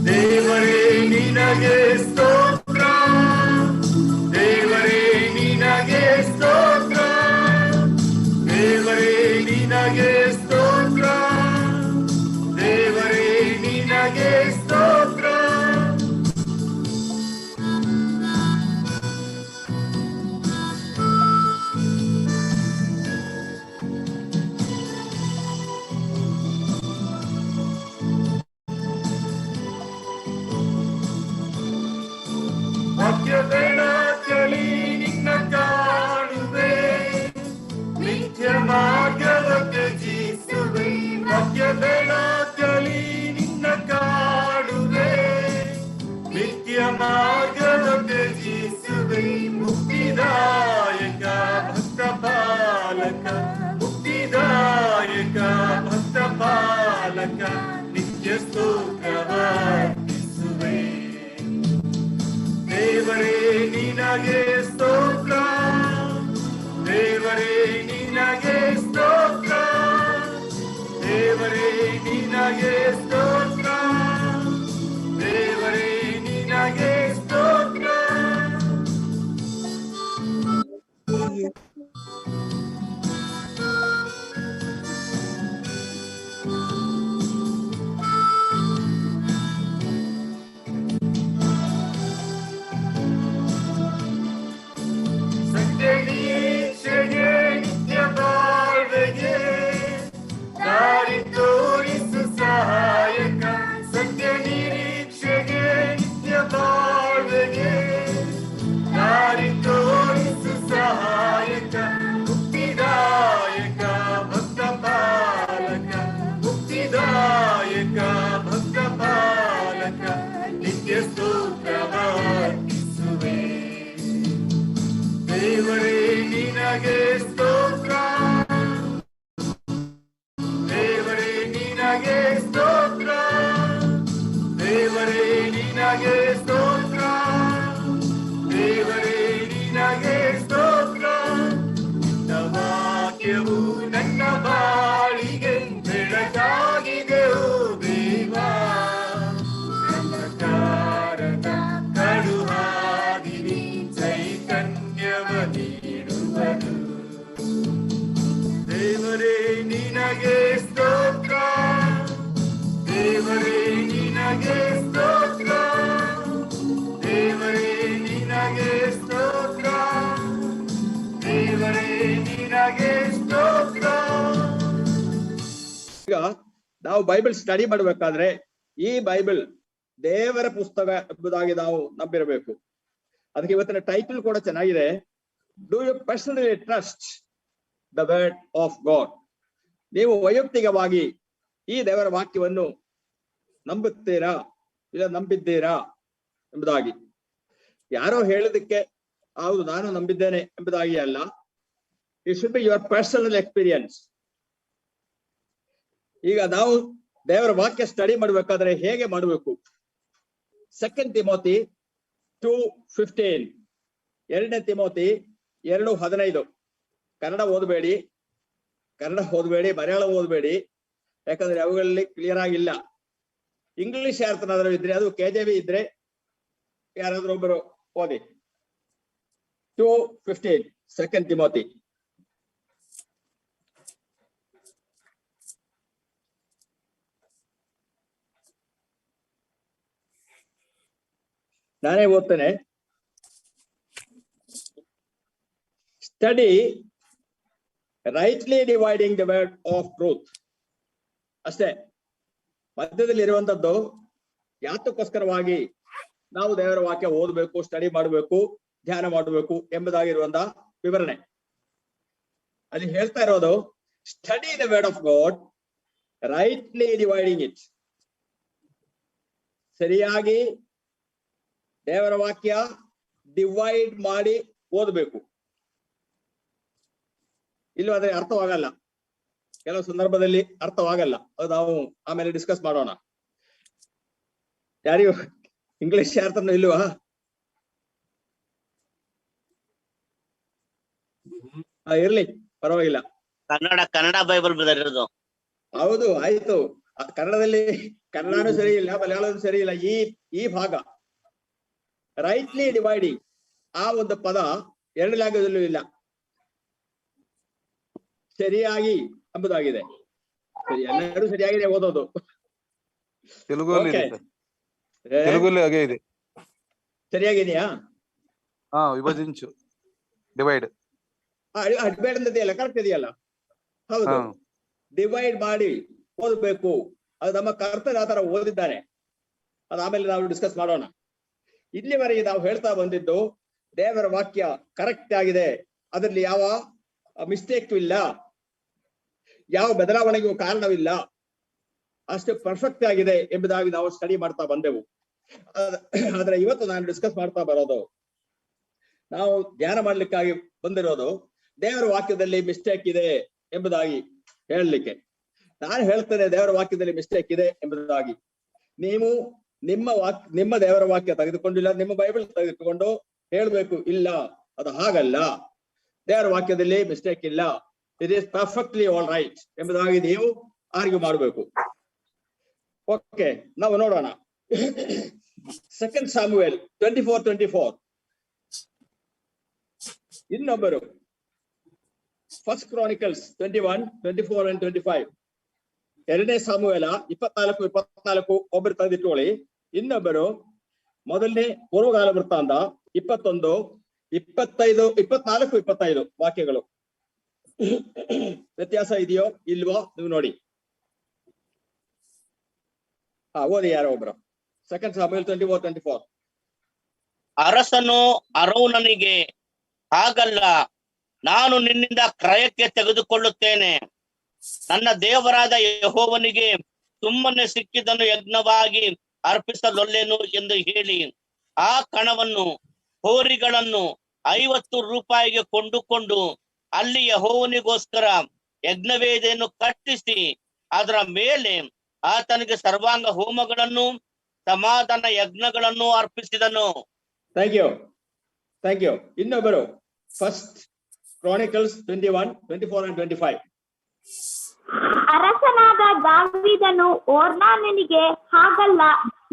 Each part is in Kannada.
ದೇವರೇ ನಿನಗೆ ಸ್ತೋತ್ರ, ದೇವರೇ ನಿನಗೆ ಸ್ತೋತ್ರ, ದೇವರೇ ನಿನಗೆ ಸ್ತೋತ್ರ, ದೇವರೇ ನಿನಗೆ ಸ್ತೋತ್ರ. ಬೆಳಕಲಿ ನಿನ್ನ ಕಾಣುವೆ, ನಿತ್ಯ ಮಾರ್ಗದ ತ್ಯಜಿಸುವೆ. ಮಧ್ಯ ಬೆಳಕಲಿ ನಿನ್ನ ಕಾಣುವೆ, ನಿತ್ಯ ಮಾರ್ಗದ ತ್ಯಜಿಸುವೆ. ಮುಕ್ತಿದಾಯಕ ಭಕ್ತ ಪಾಲಕ, ಮುಕ್ತಿದಾಯಕ ಭಕ್ತ ಪಾಲಕ, ನಿತ್ಯ ಸ್ತೋತ್ರವಾರ್ಪಿಸುವೆ. ದೇವರೇ ನಿನಗೆ ಸ್ತೋತ್ರ, ದೇವರೇ ನಿನಗೆ ಸ್ತೋತ್ರ, ದೇವರೇ ನಿನಗೆ ಸ್ತೋತ್ರ, ದೇವರೇ ನಿನಗೆ ಸ್ತೋತ್ರ. ನಿರೀಕ್ಷೆಗೆ ನಿತ್ಯ ಬಾಳ್ವೆಗೆ ದಾರಿ ತೋರಿಸು ಸಹಾಯಕ. ಸತ್ಯ ನಿರೀಕ್ಷೆಗೆ ನಿತ್ಯ ಬಾಳ್ವೆಗೆ ದಾರಿ ತೋರಿಸು ಸಹಾಯಕ. ಮುಕ್ತಿದಾಯಕ ಭಕ್ತ ಪಾಲಕ, ಮುಕ್ತಿದಾಯಕ ಭಕ್ತ ಪಾಲಕ, ನಿತ್ಯ ಸ್ತೋತ್ರವಾರ್ಪಿಸುವೆ. ದೇವರೇ ನಿನಗೆ ಸ್ತೋತ್ರ, ದೇವರೇ ನಿನಗೆ ಸ್ತೋತ್ರ, ದೇವರೇ ನಿನಗೆ ಸ್ತೋತ್ರ, ದೇವರೇ ನಿನಗೆ ಸ್ತೋತ್ರ. ನಿನ್ನ ವಾಕ್ಯವು ನನ್ನ ಬಾಳಿಗೆ ಬೆಳಕಾಗಿದೆ ಓ ದೇವಾ. ಅಂಧಕಾರದ ಕಡುಹಾದಿನಿ ಚೈತನ್ಯವ ನೀಡುವುದು. ದೇವರೇ ನಿನಗೆ ಸ್ತೋತ್ರ, ದೇವರೇ ನಿನಗೆ ಸ್ತೋತ್ರ, ದೇವರೇ ನಿನಗೆ ಸ್ತೋತ್ರ, ದೇವರೇ ನಿನಗೆ ಸ್ತೋತ್ರ. ಈಗ ನಾವು ಬೈಬಲ್ ಸ್ಟಡಿ ಮಾಡಬೇಕಾದ್ರೆ ಈ ಬೈಬಲ್ ದೇವರ ಪುಸ್ತಕ ಎಂಬುದಾಗಿ ನಾವು ನಂಬಿರಬೇಕು. ಅದಕ್ಕೆ ಇವತ್ತಿನ ಟೈಟಲ್ ಕೂಡ ಚೆನ್ನಾಗಿದೆ, do you personally trust the word of God. ನೀವು ವೈಯಕ್ತಿಕವಾಗಿ ಈ ದೇವರ ವಾಕ್ಯವನ್ನು ನಂಬುತ್ತೀರಾ ಇಲ್ಲ ನಂಬಿದ್ದೀರಾ ಎಂಬುದಾಗಿ. ಯಾರೋ ಹೇಳೋದಕ್ಕೆ ಹೌದು ನಾನು ನಂಬಿದ್ದೇನೆ ಎಂಬುದಾಗಿ ಅಲ್ಲ. It should be your personal experience. ಈಗ ನಾವು ದೇವರ ವಾಕ್ಯ ಸ್ಟಡಿ ಮಾಡಬೇಕಾದ್ರೆ ಹೇಗೆ ಮಾಡಬೇಕು? 2 ತಿಮೋತಿ 2:15, 2 ತಿಮೋತಿ 2:15. ಕನ್ನಡ ಓದಬೇಡಿ, ಮಲಯಾಳ ಓದಬೇಡಿ, ಯಾಕಂದ್ರೆ ಅವುಗಳಲ್ಲಿ ಕ್ಲಿಯರ್ ಆಗಿಲ್ಲ. ಇಂಗ್ಲಿಷ್ ಯಾರ್ತನಾದ್ರೂ ಇದ್ರೆ, ಅದು KJV ಇದ್ರೆ ಯಾರಾದ್ರೂ ಒಬ್ಬರು ಓದಿ. 2:15 2 ತಿಮೋತಿ. ನಾನೇ ಓದ್ತೇನೆ. Study rightly dividing the word of truth. ಅಷ್ಟೇ. ಮಧ್ಯದಲ್ಲಿ ಇರುವಂತದ್ದು ಯಾತಕ್ಕೋಸ್ಕರವಾಗಿ ನಾವು ದೇವರ ವಾಕ್ಯ ಓದಬೇಕು, ಸ್ಟಡಿ ಮಾಡಬೇಕು, ಧ್ಯಾನ ಮಾಡಬೇಕು ಎಂಬುದಾಗಿರುವಂತ ವಿವರಣೆ ಅಲ್ಲಿ ಹೇಳ್ತಾ ಇರೋದು. Study the word of god rightly dividing it. ಸರಿಯಾಗಿ ದೇವರ ವಾಕ್ಯ ಡಿವೈಡ್ ಮಾಡಿ ಓದಬೇಕು. ಇಲ್ಲವಾದ್ರೆ ಅರ್ಥವಾಗಲ್ಲ. ಕೆಲವು ಸಂದರ್ಭದಲ್ಲಿ ಅರ್ಥವಾಗಲ್ಲ. ಅದು ನಾವು ಆಮೇಲೆ ಡಿಸ್ಕಸ್ ಮಾಡೋಣ. ಯಾರಿಗೂ ಇಂಗ್ಲಿಷ್ ಅರ್ಥನೂ ಇಲ್ವಾ? ಇರ್ಲಿ, ಪರವಾಗಿಲ್ಲ. ಕನ್ನಡ ಬೈಬಲ್ ಇರೋದು. ಹೌದು, ಆಯ್ತು. ಕನ್ನಡನೂ ಸರಿ ಇಲ್ಲ, ಮಲಯಾಳನೂ ಸರಿ ಇಲ್ಲ. ಈ ಭಾಗ ರೈಟ್ಲಿ ಡಿವೈಡಿಂಗ್ ಆ ಒಂದು ಪದ ಎರಡು ಲ್ಯಾಂಗ್ವೇಜ್ ಅಲ್ಲೂ ಇಲ್ಲ. ಸರಿಯಾಗಿ ಎಂಬುದಾಗಿದೆ. ಸರಿ, ಎಲ್ಲರೂ ಸರಿಯಾಗಿದೆ ಓದೋದು. ತೆಲುಗಲ್ಲಿ ಇದೆ Okay. ಸರ್. ತೆಲುಗಲ್ಲಿ ಹಾಗೆ ಇದೆ. ಸರಿಯಾಗಿದೆಯಾ? ವಿಭಜಿಂಚು, ಡಿವೈಡ್. ಡಿವೈಡ್ ಅಂದಿದೆಯಲ್ಲ, ಕರೆಕ್ಟ್ ಇದೆಯಲ್ಲ? ಹೌದು, ಡಿವೈಡ್ ಮಾಡಿ ಓದಬೇಕು. ಅದು ನಮ್ಮ ಕರ್ತವ್ಯ ಆ ತರ ಓದಿದ್ದಾನೆ. ಅದು ಆಮೇಲೆ ನಾವು ಡಿಸ್ಕಸ್ ಮಾಡೋಣ. ಇಲ್ಲಿವರೆಗೆ ನಾವು ಹೇಳ್ತಾ ಬಂದಿದ್ದು ದೇವರ ವಾಕ್ಯ ಕರೆಕ್ಟ್ ಆಗಿದೆ, ಅದರಲ್ಲಿ ಯಾವ ಮಿಸ್ಟೇಕ್ ಇಲ್ಲ, ಯಾವ ಬದಲಾವಣೆಗೂ ಕಾರಣವಿಲ್ಲ, ಅಷ್ಟು ಪರ್ಫೆಕ್ಟ್ ಆಗಿದೆ ಎಂಬುದಾಗಿ ನಾವು ಸ್ಟಡಿ ಮಾಡ್ತಾ ಬಂದೆವು. ಆದ್ರೆ ಇವತ್ತು ನಾನು ಡಿಸ್ಕಸ್ ಮಾಡ್ತಾ ಬರೋದು, ನಾವು ಧ್ಯಾನ ಮಾಡ್ಲಿಕ್ಕಾಗಿ ಬಂದಿರೋದು ದೇವರ ವಾಕ್ಯದಲ್ಲಿ ಮಿಸ್ಟೇಕ್ ಇದೆ ಎಂಬುದಾಗಿ ಹೇಳಲಿಕ್ಕೆ. ನಾನು ಹೇಳ್ತೇನೆ ದೇವರ ವಾಕ್ಯದಲ್ಲಿ ಮಿಸ್ಟೇಕ್ ಇದೆ ಎಂಬುದಾಗಿ. ನೀವು ನಿಮ್ಮ ದೇವರ ವಾಕ್ಯ ತೆಗೆದುಕೊಂಡಿಲ್ಲ, ನಿಮ್ಮ ಬೈಬಲ್ ತೆಗೆದುಕೊಂಡು ಹೇಳ್ಬೇಕು, ಇಲ್ಲ ಅದು ಹಾಗಲ್ಲ, ದೇವರ ವಾಕ್ಯದಲ್ಲಿ ಮಿಸ್ಟೇಕ್ ಇಲ್ಲ, it is perfectly all right ಎಂಬುದಾಗಿ ನೀವು ಆರ್ಗ್ಯೂ ಮಾಡಬೇಕು. ಓಕೆ, ನಾವು ನೋಡೋಣ. 2 ಸಾಮುವೇಲ್ 24:24. ಇನ್ನೊಬ್ಬರು 1 Chronicles 21:24 and 25. 2 ಸಾಮುವೇಲ 24 ಒಬ್ಬರು ತೆಗೆದಿಟ್ಟುಕೊಳ್ಳಿ. ಇನ್ನೊಬ್ಬರು ಮೊದಲನೇ ಪೂರ್ವಕಾಲ ವೃತ್ತಾಂತ 21, 25, 24, 25 ವಾಕ್ಯಗಳು. ವ್ಯತ್ಯಾಸ ಇದೆಯೋ ಇಲ್ವೋ ನೀವು ನೋಡಿ. ಓದಿ ಯಾರೋ ಒಬ್ರು. 2 ಸಾಮುವೇಲ್ 24:24. ಅರಸನು ಅರೌನನಿಗೆ, ಹಾಗಲ್ಲ, ನಾನು ನಿನ್ನಿಂದ ಕ್ರಯಕ್ಕೆ ತೆಗೆದುಕೊಳ್ಳುತ್ತೇನೆ. ನನ್ನ ದೇವರಾದ ಯೆಹೋವನಿಗೆ ಸುಮ್ಮನೆ ಸಿಕ್ಕಿದನ್ನು ಯಜ್ಞವಾಗಿ ಅರ್ಪಿಸಲೊಲ್ಲೆನು ಎಂದು ಹೇಳಿ ಆ ಕಣವನ್ನು ಹೋರಿಗಳನ್ನು 50 ರೂಪಾಯಿಗೆ ಕೊಂಡುಕೊಂಡು ಅಲ್ಲಿ ಯೆಹೋವನಿಗೋಸ್ಕರ ಯಜ್ಞವೇದಿಯನ್ನು ಕಟ್ಟಿಸಿ ಅದರ ಮೇಲೆ ಆತನಿಗೆ ಸರ್ವಾಂಗ ಹೋಮಗಳನ್ನು ಸಮಾಧಾನ ಯಜ್ಞಗಳನ್ನು ಅರ್ಪಿಸಿದನು. Thank you. ಇನ್ನೊಬ್ಬರು 1 Chronicles 21:24 and 25. ಅರಸನಾದ ದಾವೀದನು ಒರ್ನಾನನಿಗೆ, ಹಾಗಲ್ಲ,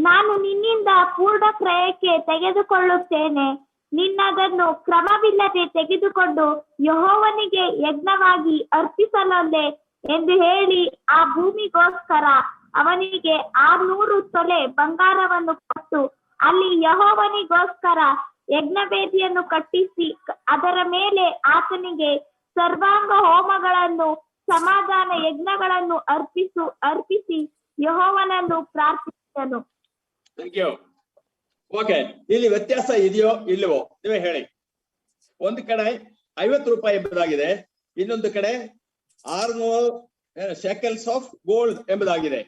ನಾನು ನಿನ್ನಿಂದ ಪೂರ್ಣ ಕ್ರಯಕ್ಕೆ ತೆಗೆದುಕೊಳ್ಳುತ್ತೇನೆ. ನಿನ್ನದನ್ನು ಕ್ರಮವಿಲ್ಲದೆ ತೆಗೆದುಕೊಂಡು ಯೆಹೋವನಿಗೆ ಯಜ್ಞವಾಗಿ ಅರ್ಪಿಸಲೊಲ್ಲೆ ಎಂದು ಹೇಳಿ ಆ ಭೂಮಿಗೋಸ್ಕರ ಅವನಿಗೆ 600 ತೊಲೆ ಬಂಗಾರವನ್ನು ಕೊಟ್ಟು ಅಲ್ಲಿ ಯೆಹೋವನಿಗೋಸ್ಕರ ಯಜ್ಞವೇದಿಯನ್ನು ಕಟ್ಟಿಸಿ ಅದರ ಮೇಲೆ ಆತನಿಗೆ ಸರ್ವಾಂಗ ಹೋಮಗಳನ್ನು ಸಮಾಧಾನ ಯಜ್ಞಗಳನ್ನು ಅರ್ಪಿಸಿ ಯೆಹೋವನನ್ನು ಪ್ರಾರ್ಥಿಸಿದನು. ಓಕೆ, ಇಲ್ಲಿ ವ್ಯತ್ಯಾಸ ಇದೆಯೋ ಇಲ್ಲವೋ ನೀವೇ ಹೇಳಿ. ಒಂದು ಕಡೆ 50 ರೂಪಾಯಿ ಎಂಬುದಾಗಿದೆ, ಇನ್ನೊಂದು ಕಡೆ 600 ಶೆಕಲ್ಸ್ ಆಫ್ ಗೋಲ್ಡ್ ಎಂಬುದಾಗಿದೆ.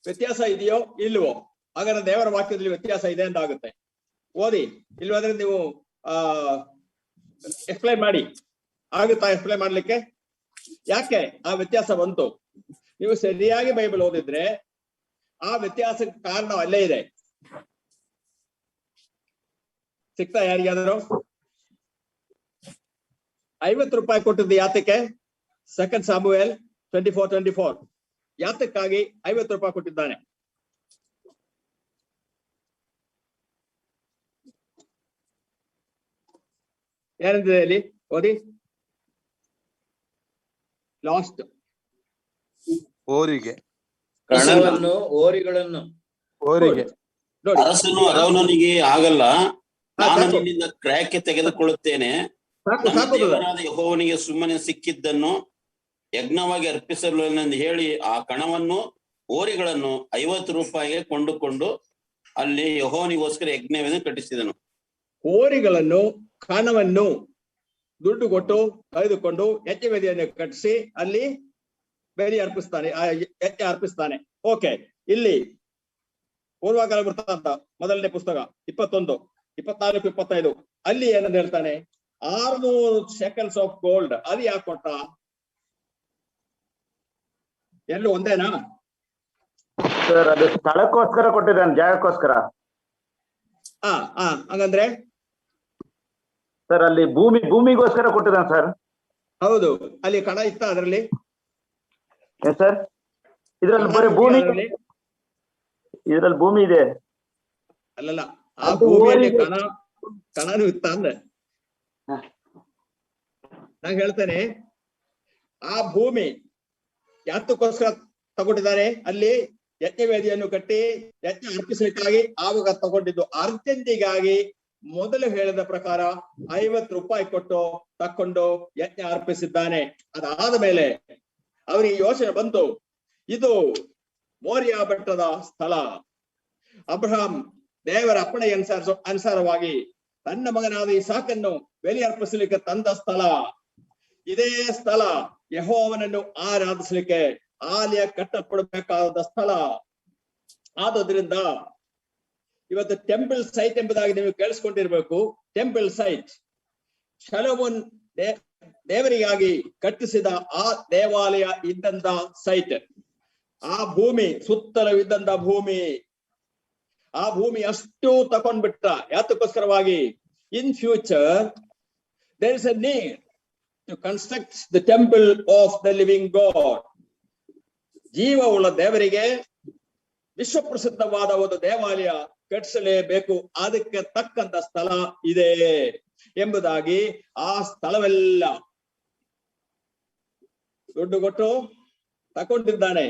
ವ್ಯತ್ಯಾಸ ಇದೆಯೋ ಇಲ್ವೋ? ಹಾಗಾದ್ರೆ ದೇವರ ವಾಕ್ಯದಲ್ಲಿ ವ್ಯತ್ಯಾಸ ಇದೆ ಅಂತ ಆಗುತ್ತೆ. ಓದಿ, ಇಲ್ವಾದ್ರೆ ನೀವು ಎಕ್ಸ್ಪ್ಲೈನ್ ಮಾಡಿ. ಆಗುತ್ತಾ ಎಕ್ಸ್ಪ್ಲೈನ್ ಮಾಡ್ಲಿಕ್ಕೆ? ಯಾಕೆ ಆ ವ್ಯತ್ಯಾಸ ಬಂತು? ನೀವು ಸರಿಯಾಗಿ ಬೈಬಲ್ ಓದಿದ್ರೆ ಆ ವ್ಯತ್ಯಾಸಕ್ಕೆ ಕಾರಣ ಅಲ್ಲೇ ಇದೆ. ಸಿಗ್ತಾ ಯಾರಿಗಾದರೂ? 50 ರೂಪಾಯಿ ಕೊಟ್ಟಿದ್ದು ಯಾತಕ್ಕೆ? 2 ಸಾಮುವೇಲ್ 24:24 ಯಾತಕ್ಕಾಗಿ 50 ರೂಪಾಯಿ ಕೊಟ್ಟಿದ್ದಾನೆ? ಏನಂತಿದೆ ಅಲ್ಲಿ? ಓದಿ. ಲಾಸ್ಟ್ ಓರಿಗೆ ಕಣವನ್ನು ಹೋರಿಗಳನ್ನು ಓರಿಗೆ ನೋಡಿ. ಅರಸನು ಅರೌನನಿಗೆ, ಆಗಲ್ಲ, ನಾನು ಸಾಕು. ನಿನ್ನಿಂದ ಕ್ರಯಕ್ಕೆ ತೆಗೆದುಕೊಳ್ಳುತ್ತೇನೆ. ಸಾಕು ನನ್ನ ಸಾಕು ದೇವರಾದ ಯೆಹೋವನಿಗೆ ಸುಮ್ಮನೆ ಸಿಕ್ಕಿದ್ದನ್ನು ಯಜ್ಞವಾಗಿ ಅರ್ಪಿಸಲು ಎಂದು ಹೇಳಿ ಆ ಕಣವನ್ನು ಹೋರಿಗಳನ್ನು 50 ರೂಪಾಯಿಗೆ ಕೊಂಡುಕೊಂಡು ಅಲ್ಲಿ ಯೆಹೋವನಿಗೋಸ್ಕರ ಯಜ್ಞವೇದಿಯನ್ನು ಕಟ್ಟಿಸಿದನು. ಹೋರಿಗಳನ್ನು ಕಣವನ್ನು ದುಡ್ಡು ಕೊಟ್ಟು ತೆಗೆದುಕೊಂಡು ಯಜ್ಞವೇದಿಯನ್ನು ಕಟ್ಟಿಸಿ ಅಲ್ಲಿ ಬೇರೆ ಅರ್ಪಿಸ್ತಾನೆ, ಯಜ್ಞ ಅರ್ಪಿಸ್ತಾನೆ. ಓಕೆ, ಇಲ್ಲಿ ಪೂರ್ವಕಾಲ ವೃತ್ತಾಂತ ಮೊದಲನೇ ಪುಸ್ತಕ 21, 24, 25 ಅಲ್ಲಿ ಏನಂತ ಹೇಳ್ತಾನೆ? 600 ಶೆಕಲ್ಸ್ ಆಫ್ ಗೋಲ್ಡ್. ಅದು ಯಾಕೆ ಕೊಟ್ಟ? ಎಲ್ಲೂ ಒಂದೇನಾ ಸರ್? ಅದು ಸ್ಥಳಕ್ಕೋಸ್ಕರ ಕೊಟ್ಟಿದ್ದಾನೆ, ಜಾಗಕ್ಕೋಸ್ಕರ. ಹಂಗಂದ್ರೆ ಸರ್ ಅಲ್ಲಿ ಭೂಮಿಗೋಸ್ಕರ ಕೊಟ್ಟಿದ್ದಾನೆ ಸರ್. ಹೌದು, ಅಲ್ಲಿ ಕಣ ಇತ್ತ ಅದರಲ್ಲಿ? ಸರ್ ಇದ್ರಲ್ಲಿ ಬರೀ ಭೂಮಿ, ಇದ್ರಲ್ಲಿ ಭೂಮಿ ಇದೆ. ಅಲ್ಲಲ್ಲ, ಆ ಭೂಮಿಯಲ್ಲಿ ಕಣನು ಇತ್ತ ಅಂದ್ರೆ ನಾ ಹೇಳ್ತೇನೆ, ಆ ಭೂಮಿ ಯಾತಕ್ಕೋಸ್ಕರ ತಗೊಂಡಿದ್ದಾರೆ? ಅಲ್ಲಿ ಯಜ್ಞವೇದಿಯನ್ನು ಕಟ್ಟಿ ಯಜ್ಞ ಅರ್ಪಿಸಲಿಕ್ಕಾಗಿ ಆವಾಗ ತಗೊಂಡಿದ್ದು. ಅರ್ಜೆಂಟಿಗಾಗಿ ಮೊದಲು ಹೇಳಿದ ಪ್ರಕಾರ 50 ರೂಪಾಯಿ ಕೊಟ್ಟು ತಕೊಂಡು ಯಜ್ಞ ಅರ್ಪಿಸಿದ್ದಾನೆ. ಅದಾದ ಮೇಲೆ ಅವರಿಗೆ ಯೋಚನೆ ಬಂತು, ಇದು ಮೋರಿಯಾ ಬೆಟ್ಟದ ಸ್ಥಳ. ಅಬ್ರಹಾಂ ದೇವರ ಅಪ್ಪಣೆ ಅನುಸಾರವಾಗಿ ತನ್ನ ಮಗನಾದ ಇಸಾಕನ್ನು ಬಲಿ ಅರ್ಪಿಸಲಿಕ್ಕೆ ತಂದ ಸ್ಥಳ. ಇದೇ ಸ್ಥಳ ಯೆಹೋವನನ್ನು ಆರಾಧಿಸಲಿಕ್ಕೆ ಆಲಯ ಕಟ್ಟಲ್ಪಡಬೇಕಾದ ಸ್ಥಳ. ಆದ್ರಿಂದ ಇವತ್ತು ಟೆಂಪಲ್ ಸೈಟ್ ಎಂಬುದಾಗಿ ನೀವು ಕೇಳಿಸ್ಕೊಂಡಿರ್ಬೇಕು. ಟೆಂಪಲ್ ಸೈಟ್ ಶಲೋಮೋನ್ ದೇವರಿಗಾಗಿ ಕಟ್ಟಿಸಿದ ಆ ದೇವಾಲಯ ಇದ್ದಂತ ಸೈಟ್. ಆ ಭೂಮಿ ಸುತ್ತಲೂ ಇದ್ದಂತ ಭೂಮಿ, ಆ ಭೂಮಿ ಅಷ್ಟು ತಕೊಂಡ್ಬಿಟ್ಟ. ಯಾತಕ್ಕೋಸ್ಕರವಾಗಿ in future there is a need to construct the temple of the living God. ಜೀವವುಳ್ಳ ದೇವರಿಗೆ ವಿಶ್ವಪ್ರಸಿದ್ಧವಾದ ಒಂದು ದೇವಾಲಯ ಕಟ್ಟಿಸಲೇಬೇಕು. ಅದಕ್ಕೆ ತಕ್ಕಂತ ಸ್ಥಳ ಇದೆ ಎಂಬುದಾಗಿ ಆ ಸ್ಥಳವೆಲ್ಲ ದುಡ್ಡು ಕೊಟ್ಟು ತಕೊಂಡಿದ್ದಾನೆ.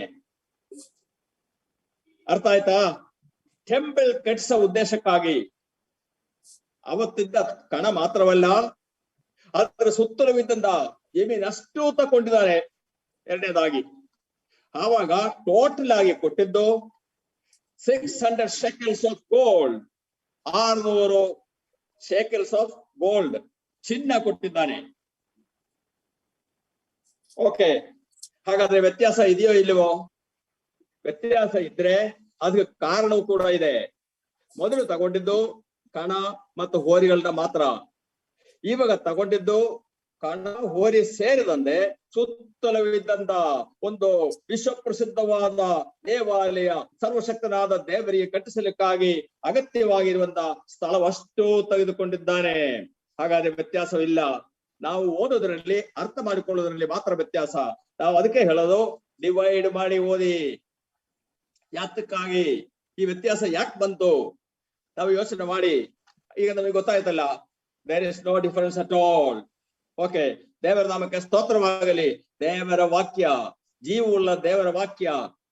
ಅರ್ಥ ಆಯ್ತಾ? ಟೆಂಪಲ್ ಕಟ್ಟಿಸೋ ಉದ್ದೇಶಕ್ಕಾಗಿ ಅವತ್ತಿದ್ದ ಕಣ ಮಾತ್ರವಲ್ಲ, ಅದರ ಸುತ್ತಲೂ ಇದ್ದಂತ ಜಮೀನ್ ಅಷ್ಟು ತಕೊಂಡಿದ್ದಾನೆ. ಎರಡನೇದಾಗಿ ಆವಾಗ ಟೋಟಲ್ ಆಗಿ ಕೊಟ್ಟಿದ್ದು 600 shekels of gold, 600 shekels of gold ಚಿನ್ನ ಕೊಟ್ಟಿದ್ದಾನೆ. ಓಕೆ, ಹಾಗಾದ್ರೆ ವ್ಯತ್ಯಾಸ ಇದೆಯೋ ಇಲ್ಲವೋ? ವ್ಯತ್ಯಾಸ ಇದ್ರೆ ಅದಕ್ಕೆ ಕಾರಣವೂ ಕೂಡ ಇದೆ. ಮೊದಲು ತಗೊಂಡಿದ್ದು ಕಣ ಮತ್ತು ಹೋರಿಗಳನ್ನ ಮಾತ್ರ. ಇವಾಗ ತಗೊಂಡಿದ್ದು ಕಣ ಹೋರಿ ಸೇರಿದಂತೆ ಸುತ್ತಲೂ ಇದ್ದಂತ ಒಂದು ವಿಶ್ವಪ್ರಸಿದ್ಧವಾದ ದೇವಾಲಯ, ಸರ್ವಶಕ್ತನಾದ ದೇವರಿಗೆ ಕಟ್ಟಿಸಲಿಕ್ಕಾಗಿ ಅಗತ್ಯವಾಗಿರುವಂತ ಸ್ಥಳವಷ್ಟು ತೆಗೆದುಕೊಂಡಿದ್ದಾನೆ. ಹಾಗಾದ್ರೆ ವ್ಯತ್ಯಾಸವಿಲ್ಲ. ನಾವು ಓದೋದ್ರಲ್ಲಿ, ಅರ್ಥ ಮಾಡಿಕೊಳ್ಳೋದ್ರಲ್ಲಿ ಮಾತ್ರ ವ್ಯತ್ಯಾಸ. ನಾವು ಅದಕ್ಕೆ ಹೇಳೋದು ಡಿವೈಡ್ ಮಾಡಿ ಓದಿ. ಯಾತಕ್ಕಾಗಿ ಈ ವ್ಯತ್ಯಾಸ ಯಾಕೆ ಬಂತು ನಾವು ಯೋಚನೆ ಮಾಡಿ. ಈಗ ನಮಗೆ ಗೊತ್ತಾಯ್ತಲ್ಲ, there is no difference at all. Okay, ದೇವರ ನಾಮಕ್ಕೆ ಸ್ತೋತ್ರವಾಗಲಿ. ದೇವರ ವಾಕ್ಯ, ಜೀವವುಳ್ಳ ದೇವರ ವಾಕ್ಯ,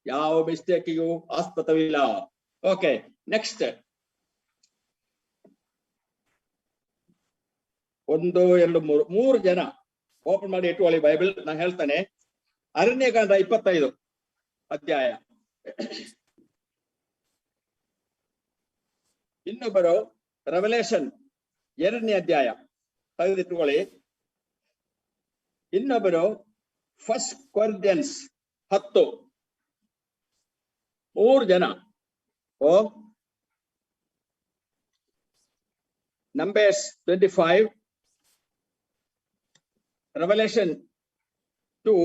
ಯಾವ ಮಿಸ್ಟೇಕಿಗೂ ಆಸ್ಪದವಿಲ್ಲ. ಓಕೆ, ನೆಕ್ಸ್ಟ್ 1, 2, 3 ಜನ ಓಪನ್ ಮಾಡಿ ಇಟ್ಕೊಳ್ಳಿ ಬೈಬಲ್. ನಾನು ಹೇಳ್ತಾನೆ, ಅರಣ್ಯಕಾಂಡ 25 ಅಧ್ಯಾಯ. ಇನ್ನೊಬ್ಬರು ರೆವಲೇಷನ್ 2ನೇ ಅಧ್ಯಾಯ ತೆಗೆದಿಟ್ಟುಕೊಳ್ಳಿ. ಇನ್ನೊಬ್ಬರು 1 Corinthians 10. 3 ಜನ. Numbers 25, Revelation 2,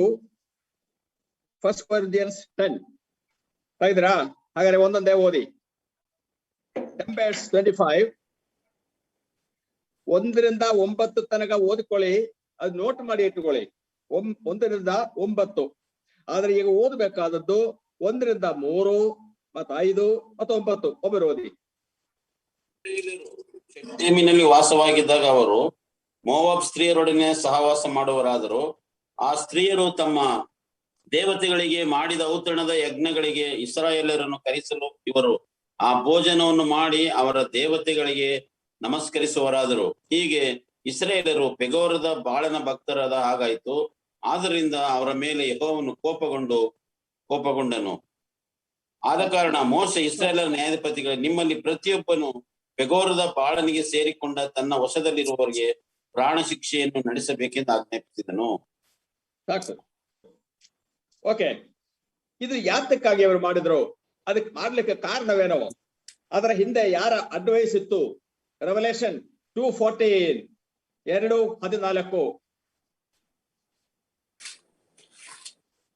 1 Corinthians 10. ತೆಗೆದ್ರಾ? ಹಾಗಾದ್ರೆ ಒಂದೊಂದೇ ಓದಿ. Numbers 25 1ರಿಂದ 9 ತನಕ ಓದಿಕೊಳ್ಳಿ. ಅದು ನೋಟ್ ಮಾಡಿ ಇಟ್ಟುಕೊಳ್ಳಿ. 1ರಿಂದ 9. ಆದ್ರೆ ಈಗ ಓದಬೇಕಾದದ್ದು 1ರಿಂದ 3 ಮತ್ತು 5 ಮತ್ತು 9. ಒಬ್ಬರು ಓದಿ. ಶೆಕೆಮಿನಲ್ಲಿ ವಾಸವಾಗಿದ್ದಾಗ ಅವರು ಮೋವಾಬ್ ಸ್ತ್ರೀಯರೊಡನೆ ಸಹವಾಸ ಮಾಡುವರಾದರು. ಆ ಸ್ತ್ರೀಯರು ತಮ್ಮ ದೇವತೆಗಳಿಗೆ ಮಾಡಿದ ಔತಣದ ಯಜ್ಞಗಳಿಗೆ ಇಸ್ರಾಯೇಲರನ್ನು ಕರೆಸಲು ಇವರು ಆ ಭೋಜನವನ್ನು ಮಾಡಿ ಅವರ ದೇವತೆಗಳಿಗೆ ನಮಸ್ಕರಿಸುವರಾದರು. ಹೀಗೆ ಇಸ್ರಾಯೇಲರು ಪೆಗೋರದ ಬಾಳನ ಭಕ್ತರಾದ ಹಾಗಾಯಿತು. ಆದ್ದರಿಂದ ಅವರ ಮೇಲೆ ಯೆಹೋವನು ಕೋಪಗೊಂಡನು. ಆದ ಕಾರಣ ಮೋಶೆ ಇಸ್ರಾಯೇಲರ ನ್ಯಾಯಾಧಿಪತಿಗಳು, ನಿಮ್ಮಲ್ಲಿ ಪ್ರತಿಯೊಬ್ಬನು ಪೆಗೋರದ ಬಾಳನಿಗೆ ಸೇರಿಕೊಂಡ ತನ್ನ ವಶದಲ್ಲಿರುವವರಿಗೆ ಪ್ರಾಣ ಶಿಕ್ಷೆಯನ್ನು ನಡೆಸಬೇಕೆಂದು ಆಜ್ಞಾಪಿಸಿದನು. ಸಾಕು. ಓಕೆ, ಇದು ಯಾತಕ್ಕಾಗಿ ಅವರು ಮಾಡಿದ್ರು? ಅದಕ್ಕೆ ಮಾಡ್ಲಿಕ್ಕೆ ಕಾರಣವೇನೋ? ಅದರ ಹಿಂದೆ ಯಾರ ಅಡ್ವೈಸ್ ಇತ್ತು? ರೆವಲೇಷನ್ 2:14, 2:14.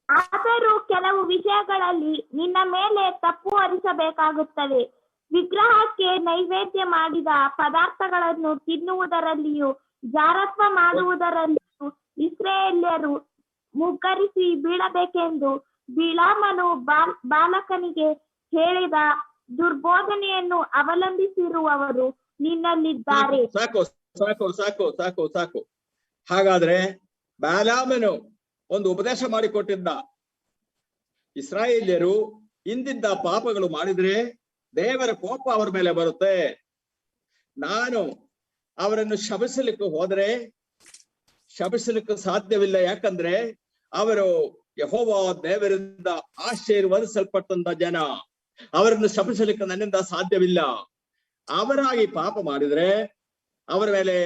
ಆದರೂ ಕೆಲವು ವಿಷಯಗಳಲ್ಲಿ ನಿನ್ನ ಮೇಲೆ ತಪ್ಪು ಹೊರಿಸಬೇಕಾಗುತ್ತದೆ. ವಿಗ್ರಹಕ್ಕೆ ನೈವೇದ್ಯ ಮಾಡಿದ ಪದಾರ್ಥಗಳನ್ನು ತಿನ್ನುವುದರಲ್ಲಿಯೂ ಜಾರತ್ವ ಮಾಡುವುದರಲ್ಲಿಯೂ ಇಸ್ರಾಯೇಲ್ಯರು ಮುಗ್ಗರಿಸಿ ಬೀಳಬೇಕೆಂದು ಬಿಳಾಮನು ಬಾಲಕನಿಗೆ ಹೇಳಿದ ದುರ್ಬೋಧನೆಯನ್ನು ಅವಲಂಬಿಸಿರುವವರು ನಿನ್ನಲ್ಲಿದ್ದಾರೆ. ಸಾಕು ಸಾಕು ಸಾಕು ಸಾಕು ಸಾಕು. ಹಾಗಾದ್ರೆ ಬಾಲಾಮನು ಒಂದು ಉಪದೇಶ ಮಾಡಿಕೊಟ್ಟಿದ್ದ, ಇಸ್ರಾಯೇಲ್ಯರು ಇಂದಿದ್ದ ಪಾಪಗಳು ಮಾಡಿದ್ರೆ ದೇವರ ಕೋಪ ಅವರ ಮೇಲೆ ಬರುತ್ತೆ. ನಾನು ಅವರನ್ನು ಶಪಿಸಲಿಕ್ಕೆ ಹೋದ್ರೆ ಶಪಿಸಲಿಕ್ಕೆ ಸಾಧ್ಯವಿಲ್ಲ. ಯಾಕಂದ್ರೆ ಅವರು ಯೆಹೋವ ದೇವರಿಂದ ಆಶೀರ್ವದಿಸಲ್ಪಟ್ಟಂತ ಜನ. ಅವರನ್ನು ಶಪಿಸಲಿಕ್ಕೆ ನನ್ನಿಂದ ಸಾಧ್ಯವಿಲ್ಲ. ಅವರಾಗಿ ಪಾಪ ಮಾಡಿದ್ರೆ ಅವರ ಮೇಲೆ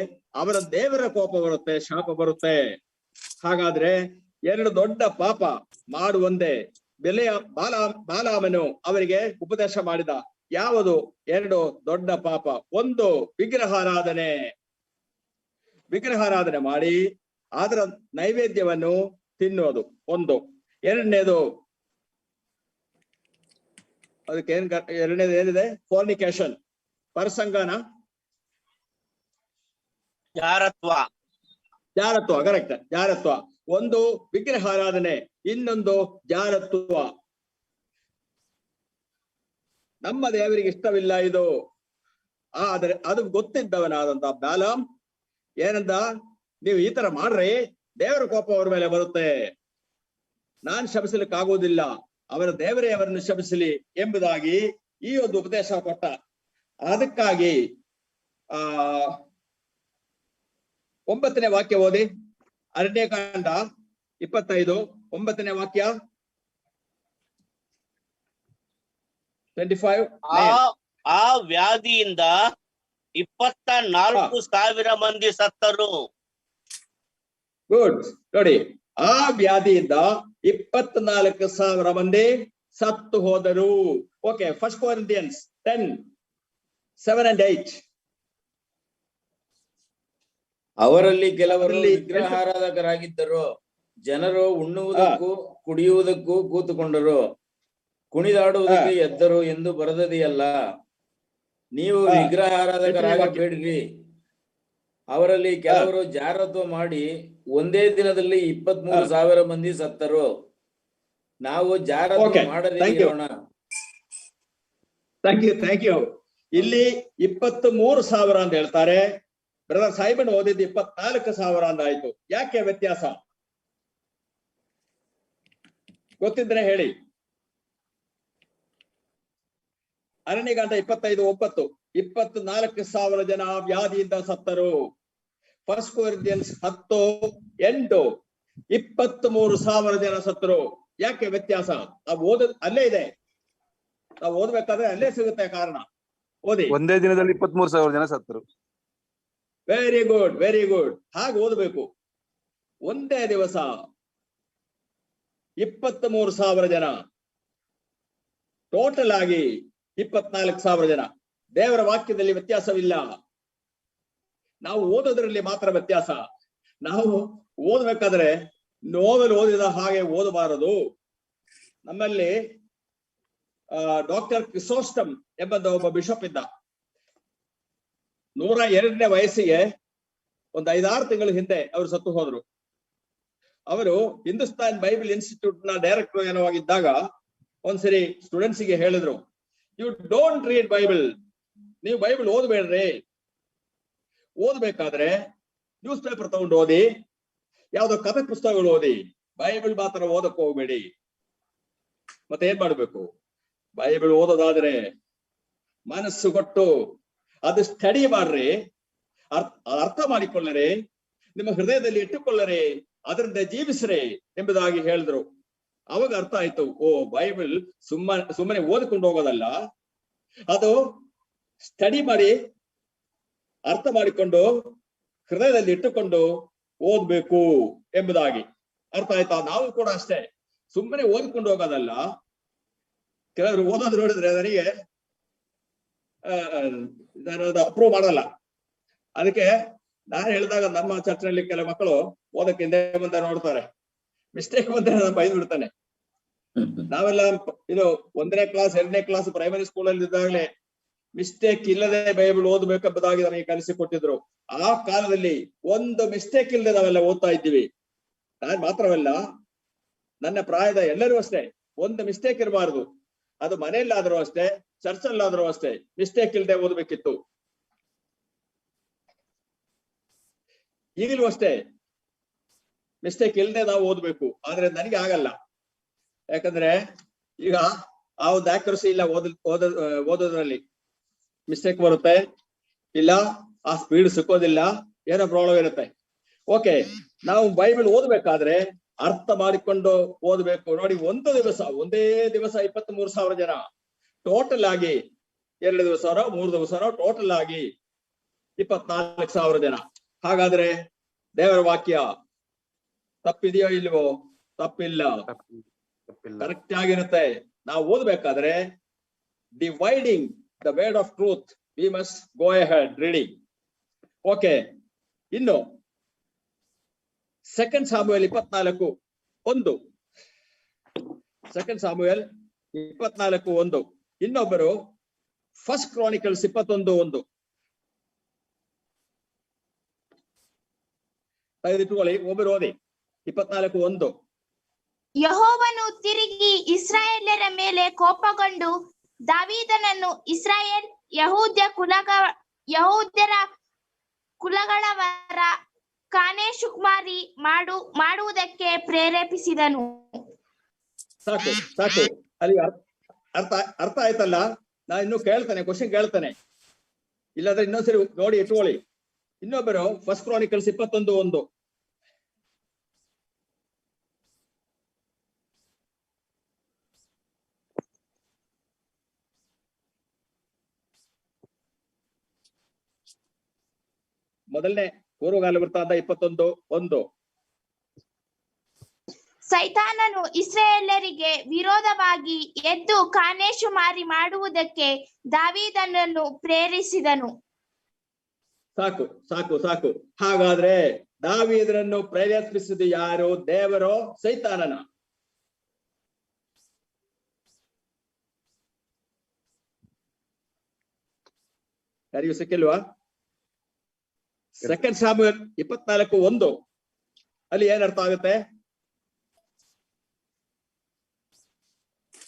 ಅವರ ದೇವರ ಕೋಪ ಬರುತ್ತೆ, ಶಾಪ ಬರುತ್ತೆ. ಹಾಗಾದ್ರೆ ಎರಡು ದೊಡ್ಡ ಪಾಪ ಮಾಡುವಂದೆ ಬಾಲಾಮನು ಅವರಿಗೆ ಉಪದೇಶ ಮಾಡಿದ. ಯಾವುದು ಎರಡು ದೊಡ್ಡ ಪಾಪ? ಒಂದು ವಿಗ್ರಹಾರಾಧನೆ ಮಾಡಿ ಅದರ ನೈವೇದ್ಯವನ್ನು ತಿನ್ನೋದು ಒಂದು. ಎರಡನೇದು ಅದಕ್ಕೆ ಎರಡನೇದು ಏನಿದೆ? ಫೋರ್ನಿಕೇಶನ್, ಪರಸಂಗನ, ಜಾರತ್ವ. ಕರೆಕ್ಟ್, ಜಾರತ್ವ. ಒಂದು ವಿಗ್ರಹಾರಾಧನೆ, ಇನ್ನೊಂದು ಜಾರತ್ವ. ನಮ್ಮ ದೇವರಿಗೆ ಇಷ್ಟವಿಲ್ಲ ಇದು. ಆದರೆ ಅದು ಗೊತ್ತಿದ್ದವನಾದಂತ ಬಾಲಾಮ್ ಏನಂದ, ನೀವು ಈ ತರ ಮಾಡ್ರಿ ದೇವರ ಕೋಪ ಅವರ ಮೇಲೆ ಬರುತ್ತೆ, ನಾನ್ ಶಪಿಸಲಿಕ್ಕೆ ಆಗುವುದಿಲ್ಲ, ಅವರ ದೇವರೇ ಅವರನ್ನು ಶಪಿಸಲಿ ಎಂಬುದಾಗಿ ಈ ಒಂದು ಉಪದೇಶ ಕೊಟ್ಟ. ಅದಕ್ಕಾಗಿ 9ನೇ ವಾಕ್ಯ ಓದಿ. ಅರಣ್ಯಕಾಂಡ 25 9ನೇ ವಾಕ್ಯ. 25. ಆ ವ್ಯಾಧಿಯಿಂದ 24,000 ಮಂದಿ ಸತ್ತರು. ಗುಡ್. ನೋಡಿ, ಆ ವ್ಯಾಧಿಯಿಂದ 24,000 ಮಂದಿ ಸತ್ತು ಹೋದರು. Okay, 1 Corinthians 10:7 and 8. ಅವರಲ್ಲಿ ಕೆಲವರು ವಿಗ್ರಹಾರಾಧಕರಾಗಿದ್ದರು. ಜನರು ಉಣ್ಣುವುದಕ್ಕೂ ಕುಡಿಯುವುದಕ್ಕೂ ಕೂತುಕೊಂಡರು, ಕುಣಿದಾಡುವುದಕ್ಕೆ ಎದ್ದರು ಎಂದು ಬರೆದದೆಯಲ್ಲ. ನೀವು ವಿಗ್ರಹಾರಾಧಕರಾಗಬೇಡಿರಿ. ಅವರಲ್ಲಿ ಕೆಲವರು ಜಾರತ್ವ ಮಾಡಿ ಒಂದೇ ದಿನದಲ್ಲಿ 23,000 ಮಂದಿ ಸತ್ತರು. ನಾವು ಜಾರತ್ವ ಮಾಡದೇ ಇರೋಣ. Thank you. ಇಲ್ಲಿ 23,000 ಅಂತ ಹೇಳ್ತಾರೆ. ಬ್ರದರ್ ಸಾಹಿಬನ್ ಓದಿದ್ದು 24,000 ಅಂತ ಆಯ್ತು. ಯಾಕೆ ವ್ಯತ್ಯಾಸ ಗೊತ್ತಿದ್ರೆ ಹೇಳಿ. ಅರಣ್ಯಕಾಂಡ 25:9 24,000 ಜನ ವ್ಯಾಧಿಯಿಂದ ಸತ್ತರು. 1 Corinthians 10:8 23,000 ಜನ ಸತ್ತರು. ಯಾಕೆ ವ್ಯತ್ಯಾಸ? ನಾವು ಅಲ್ಲೇ ಇದೆ, ನಾವು ಓದ್ಬೇಕಾದ್ರೆ ಅಲ್ಲೇ ಸಿಗುತ್ತೆ ಕಾರಣ. ಓದಿ. ಒಂದೇ ದಿನದಲ್ಲಿ 23,000 ಜನ ಸತ್ತರು. Very good, very good. ಹಾಗೆ ಓದಬೇಕು. ಒಂದೇ ದಿವಸ 23,000 ಜನ, ಟೋಟಲ್ ಆಗಿ 24,000 ಜನ. ದೇವರ ವಾಕ್ಯದಲ್ಲಿ ವ್ಯತ್ಯಾಸವಿಲ್ಲ, ನಾವು ಓದೋದ್ರಲ್ಲಿ ಮಾತ್ರ ವ್ಯತ್ಯಾಸ. ನಾವು ಓದ್ಬೇಕಾದ್ರೆ ನೋವೆಲ್ ಓದಿದ ಹಾಗೆ ಓದಬಾರದು. ನಮ್ಮಲ್ಲಿ ಡಾಕ್ಟರ್ ಕ್ರಿಸೋಸ್ಟಮ್ ಎಂಬ ಒಬ್ಬ ಬಿಷಪ್ ಇದ್ದ. 102ನೇ ವಯಸ್ಸಿಗೆ ಒಂದು 5-6 ತಿಂಗಳ ಹಿಂದೆ ಅವರು ಸತ್ತು ಹೋದ್ರು. ಅವರು ಹಿಂದೂಸ್ತಾನ್ ಬೈಬಲ್ ಇನ್ಸ್ಟಿಟ್ಯೂಟ್ ನ ಡೈರೆಕ್ಟರ್ ಏನವಾಗಿದ್ದಾಗ ಒಂದ್ಸರಿ ಸ್ಟೂಡೆಂಟ್ಸ್ ಗೆ ಹೇಳಿದ್ರು, ಯು ಡೋಂಟ್ ರೀಡ್ ಬೈಬಲ್, ನೀವು ಬೈಬಲ್ ಓದಬೇಡ್ರಿ. ಓದ್ಬೇಕಾದ್ರೆ ನ್ಯೂಸ್ ಪೇಪರ್ ತಗೊಂಡು ಓದಿ, ಯಾವ್ದೋ ಕಥೆ ಪುಸ್ತಕಗಳು ಓದಿ, ಬೈಬಲ್ ಮಾತ್ರ ಓದಕ್ ಹೋಗ್ಬೇಡಿ. ಮತ್ತೆ ಏನ್ ಮಾಡ್ಬೇಕು? ಬೈಬಲ್ ಓದೋದಾದ್ರೆ ಮನಸ್ಸು ಕೊಟ್ಟು ಅದು ಸ್ಟಡಿ ಮಾಡ್ರಿ, ಅರ್ಥ ಮಾಡಿಕೊಳ್ಳರಿ, ನಿಮ್ಮ ಹೃದಯದಲ್ಲಿ ಇಟ್ಟುಕೊಳ್ಳರಿ, ಅದರಿಂದ ಜೀವಿಸ್ರಿ ಎಂಬುದಾಗಿ ಹೇಳಿದ್ರು. ಅವಾಗ ಅರ್ಥ ಆಯ್ತು, ಓ ಬೈಬಲ್ ಸುಮ್ಮನೆ ಓದಿಕೊಂಡು ಹೋಗೋದಲ್ಲ, ಅದು ಸ್ಟಡಿ ಮಾಡಿ ಅರ್ಥ ಮಾಡಿಕೊಂಡು ಹೃದಯದಲ್ಲಿ ಇಟ್ಟುಕೊಂಡು ಓದ್ಬೇಕು ಎಂಬುದಾಗಿ ಅರ್ಥ ಆಯ್ತಾ? ನಾವು ಕೂಡ ಅಷ್ಟೇ, ಸುಮ್ಮನೆ ಓದ್ಕೊಂಡು ಹೋಗೋದಲ್ಲ. ಕೆಲವರು ಓದೋದು ನೋಡಿದ್ರೆ ನನಗೆ ನಾನು ಅಪ್ರೂವ್ ಮಾಡಲ್ಲ. ಅದಕ್ಕೆ ನಾನು ಹೇಳಿದಾಗ ನಮ್ಮ ಚರ್ಚ್ನಲ್ಲಿ ಕೆಲ ಮಕ್ಕಳು ಓದಕ್ಕೆ ಹಿಂದೆ ಮುಂದೆ ನೋಡ್ತಾರೆ, ಮಿಸ್ಟೇಕ್ ಬಂದ್ರೆ ನಾನು ಬೈದು ಬಿಡ್ತಾನೆ. ನಾವೆಲ್ಲ ಇದು 1ನೇ ಕ್ಲಾಸ್ 2ನೇ ಕ್ಲಾಸ್ ಪ್ರೈಮರಿ ಸ್ಕೂಲಲ್ಲಿ ಇದ್ದಾಗಲೇ ಮಿಸ್ಟೇಕ್ ಇಲ್ಲದೆ ಬೈಬಲ್ ಓದಬೇಕೆಂಬುದಾಗಿ ನಮಗೆ ಕಲಿಸಿಕೊಟ್ಟಿದ್ರು. ಆ ಕಾಲದಲ್ಲಿ ಒಂದು ಮಿಸ್ಟೇಕ್ ಇಲ್ಲದೆ ನಾವೆಲ್ಲ ಓದ್ತಾ ಇದ್ದೀವಿ. ನಾನು ಮಾತ್ರವಲ್ಲ, ನನ್ನ ಪ್ರಾಯದ ಎಲ್ಲರೂ ಅಷ್ಟೇ, ಒಂದು ಮಿಸ್ಟೇಕ್ ಇರಬಾರದು. ಅದು ಮನೆಯಲ್ಲಾದ್ರೂ ಅಷ್ಟೇ, ಚರ್ಚ್ ಅಲ್ಲಾದ್ರೂ ಅಷ್ಟೇ, ಮಿಸ್ಟೇಕ್ ಇಲ್ಲದೆ ಓದ್ಬೇಕಿತ್ತು. ಈಗಲೂ ಅಷ್ಟೇ ಮಿಸ್ಟೇಕ್ ಇಲ್ಲದೆ ನಾವು ಓದ್ಬೇಕು. ಆದ್ರೆ ನನಗೆ ಆಗಲ್ಲ, ಯಾಕಂದ್ರೆ ಈಗ ಆ ಒಂದು ಆಕ್ಯುರಸಿ ಇಲ್ಲ, ಓದೋದ್ರಲ್ಲಿ ಮಿಸ್ಟೇಕ್ ಬರುತ್ತೆ, ಇಲ್ಲ ಆ ಸ್ಪೀಡ್ ಸಿಕ್ಕೋದಿಲ್ಲ, ಏನೋ ಪ್ರಾಬ್ಲಮ್ ಇರುತ್ತೆ. ಓಕೆ, ನಾವು ಬೈಬಲ್ ಓದ್ಬೇಕಾದ್ರೆ ಅರ್ಥ ಮಾಡಿಕೊಂಡು ಓದ್ಬೇಕು. ನೋಡಿ, ಒಂದೇ ದಿವಸ 23,000 ಜನ, ಟೋಟಲ್ ಆಗಿ 2 ದಿವಸನೋ 3 ದಿವಸನೋ ಟೋಟಲ್ ಆಗಿ 24,000 ಜನ. ಹಾಗಾದ್ರೆ ದೇವರ ವಾಕ್ಯ ತಪ್ಪಿದೆಯೋ ಇಲ್ವೋ? ತಪ್ಪಿಲ್ಲ, ಕರೆಕ್ಟ್ ಆಗಿರುತ್ತೆ. ನಾವು ಓದ್ಬೇಕಾದ್ರೆ dividing the word of truth, we must go ahead reading. Okay, ಇನ್ನು 2 ಸಾಮುವೇಲ್ 24:1. 2 ಸಾಮುವೇಲ್ 24:1. ಇನ್ನೊಬ್ಬರು 1 ಕ್ರಾನಿಕಲ್ಸ್ 21:1. ತೆಗೆದಿಟ್ಟುಕೊಳ್ಳಿ, ಒಬ್ಬರು ಓದಿ 24:1. ಯೆಹೋವನು ತಿರುಗಿ ಇಸ್ರಾಯೇಲ್ಯರ ಮೇಲೆ ಕೋಪಗೊಂಡು ದಾವೀದನನ್ನು ಯಹೂದ್ಯರ ಕುಲಗಳವರ ಕಾನೇಶುಮಾರಿ ಮಾಡುವುದಕ್ಕೆ ಪ್ರೇರೇಪಿಸಿದನು. ಸಾಕು ಸಾಕು, ಅಲ್ಲಿ ಅರ್ಥ ಆಯ್ತಲ್ಲ? ನಾ ಇನ್ನು ಕೇಳ್ತಾನೆ, ಕ್ವಶನ್ ಕೇಳ್ತಾನೆ, ಇಲ್ಲಾಂದ್ರೆ ಇನ್ನೊಂದ್ಸರಿ ನೋಡಿ ಇಟ್ಕೊಳ್ಳಿ. ಇನ್ನೊಬ್ಬರು 1 ಕ್ರಾನಿಕಲ್ಸ್ 21:1. ಮೊದಲನೇ ಪೂರ್ವಕಾಲ ವೃತ್ತಾಂತ 21:1. ಸೈತಾನನು ಇಸ್ರಾಯೇಲ್ಯರಿಗೆ ವಿರೋಧವಾಗಿ ಎದ್ದು ಕಾನೇಶುಮಾರಿ ಮಾಡುವುದಕ್ಕೆ ದಾವೀದನನ್ನು ಪ್ರೇರಿಸಿದನು. ಸಾಕು ಸಾಕು ಸಾಕು. ಹಾಗಾದ್ರೆ ದಾವೀದನನ್ನು ಪ್ರೇರೇಪಿಸಿದ ಯಾರು? ದೇವರೋ ಸೈತಾನನ? ಯಾರಿಗೂ ಸಿಕ್ಕಿಲ್ವಾ? 2 ಸಾಮುವೇಲ್ 24:1 ಅಲ್ಲಿ ಏನರ್ಥ ಆಗುತ್ತೆ?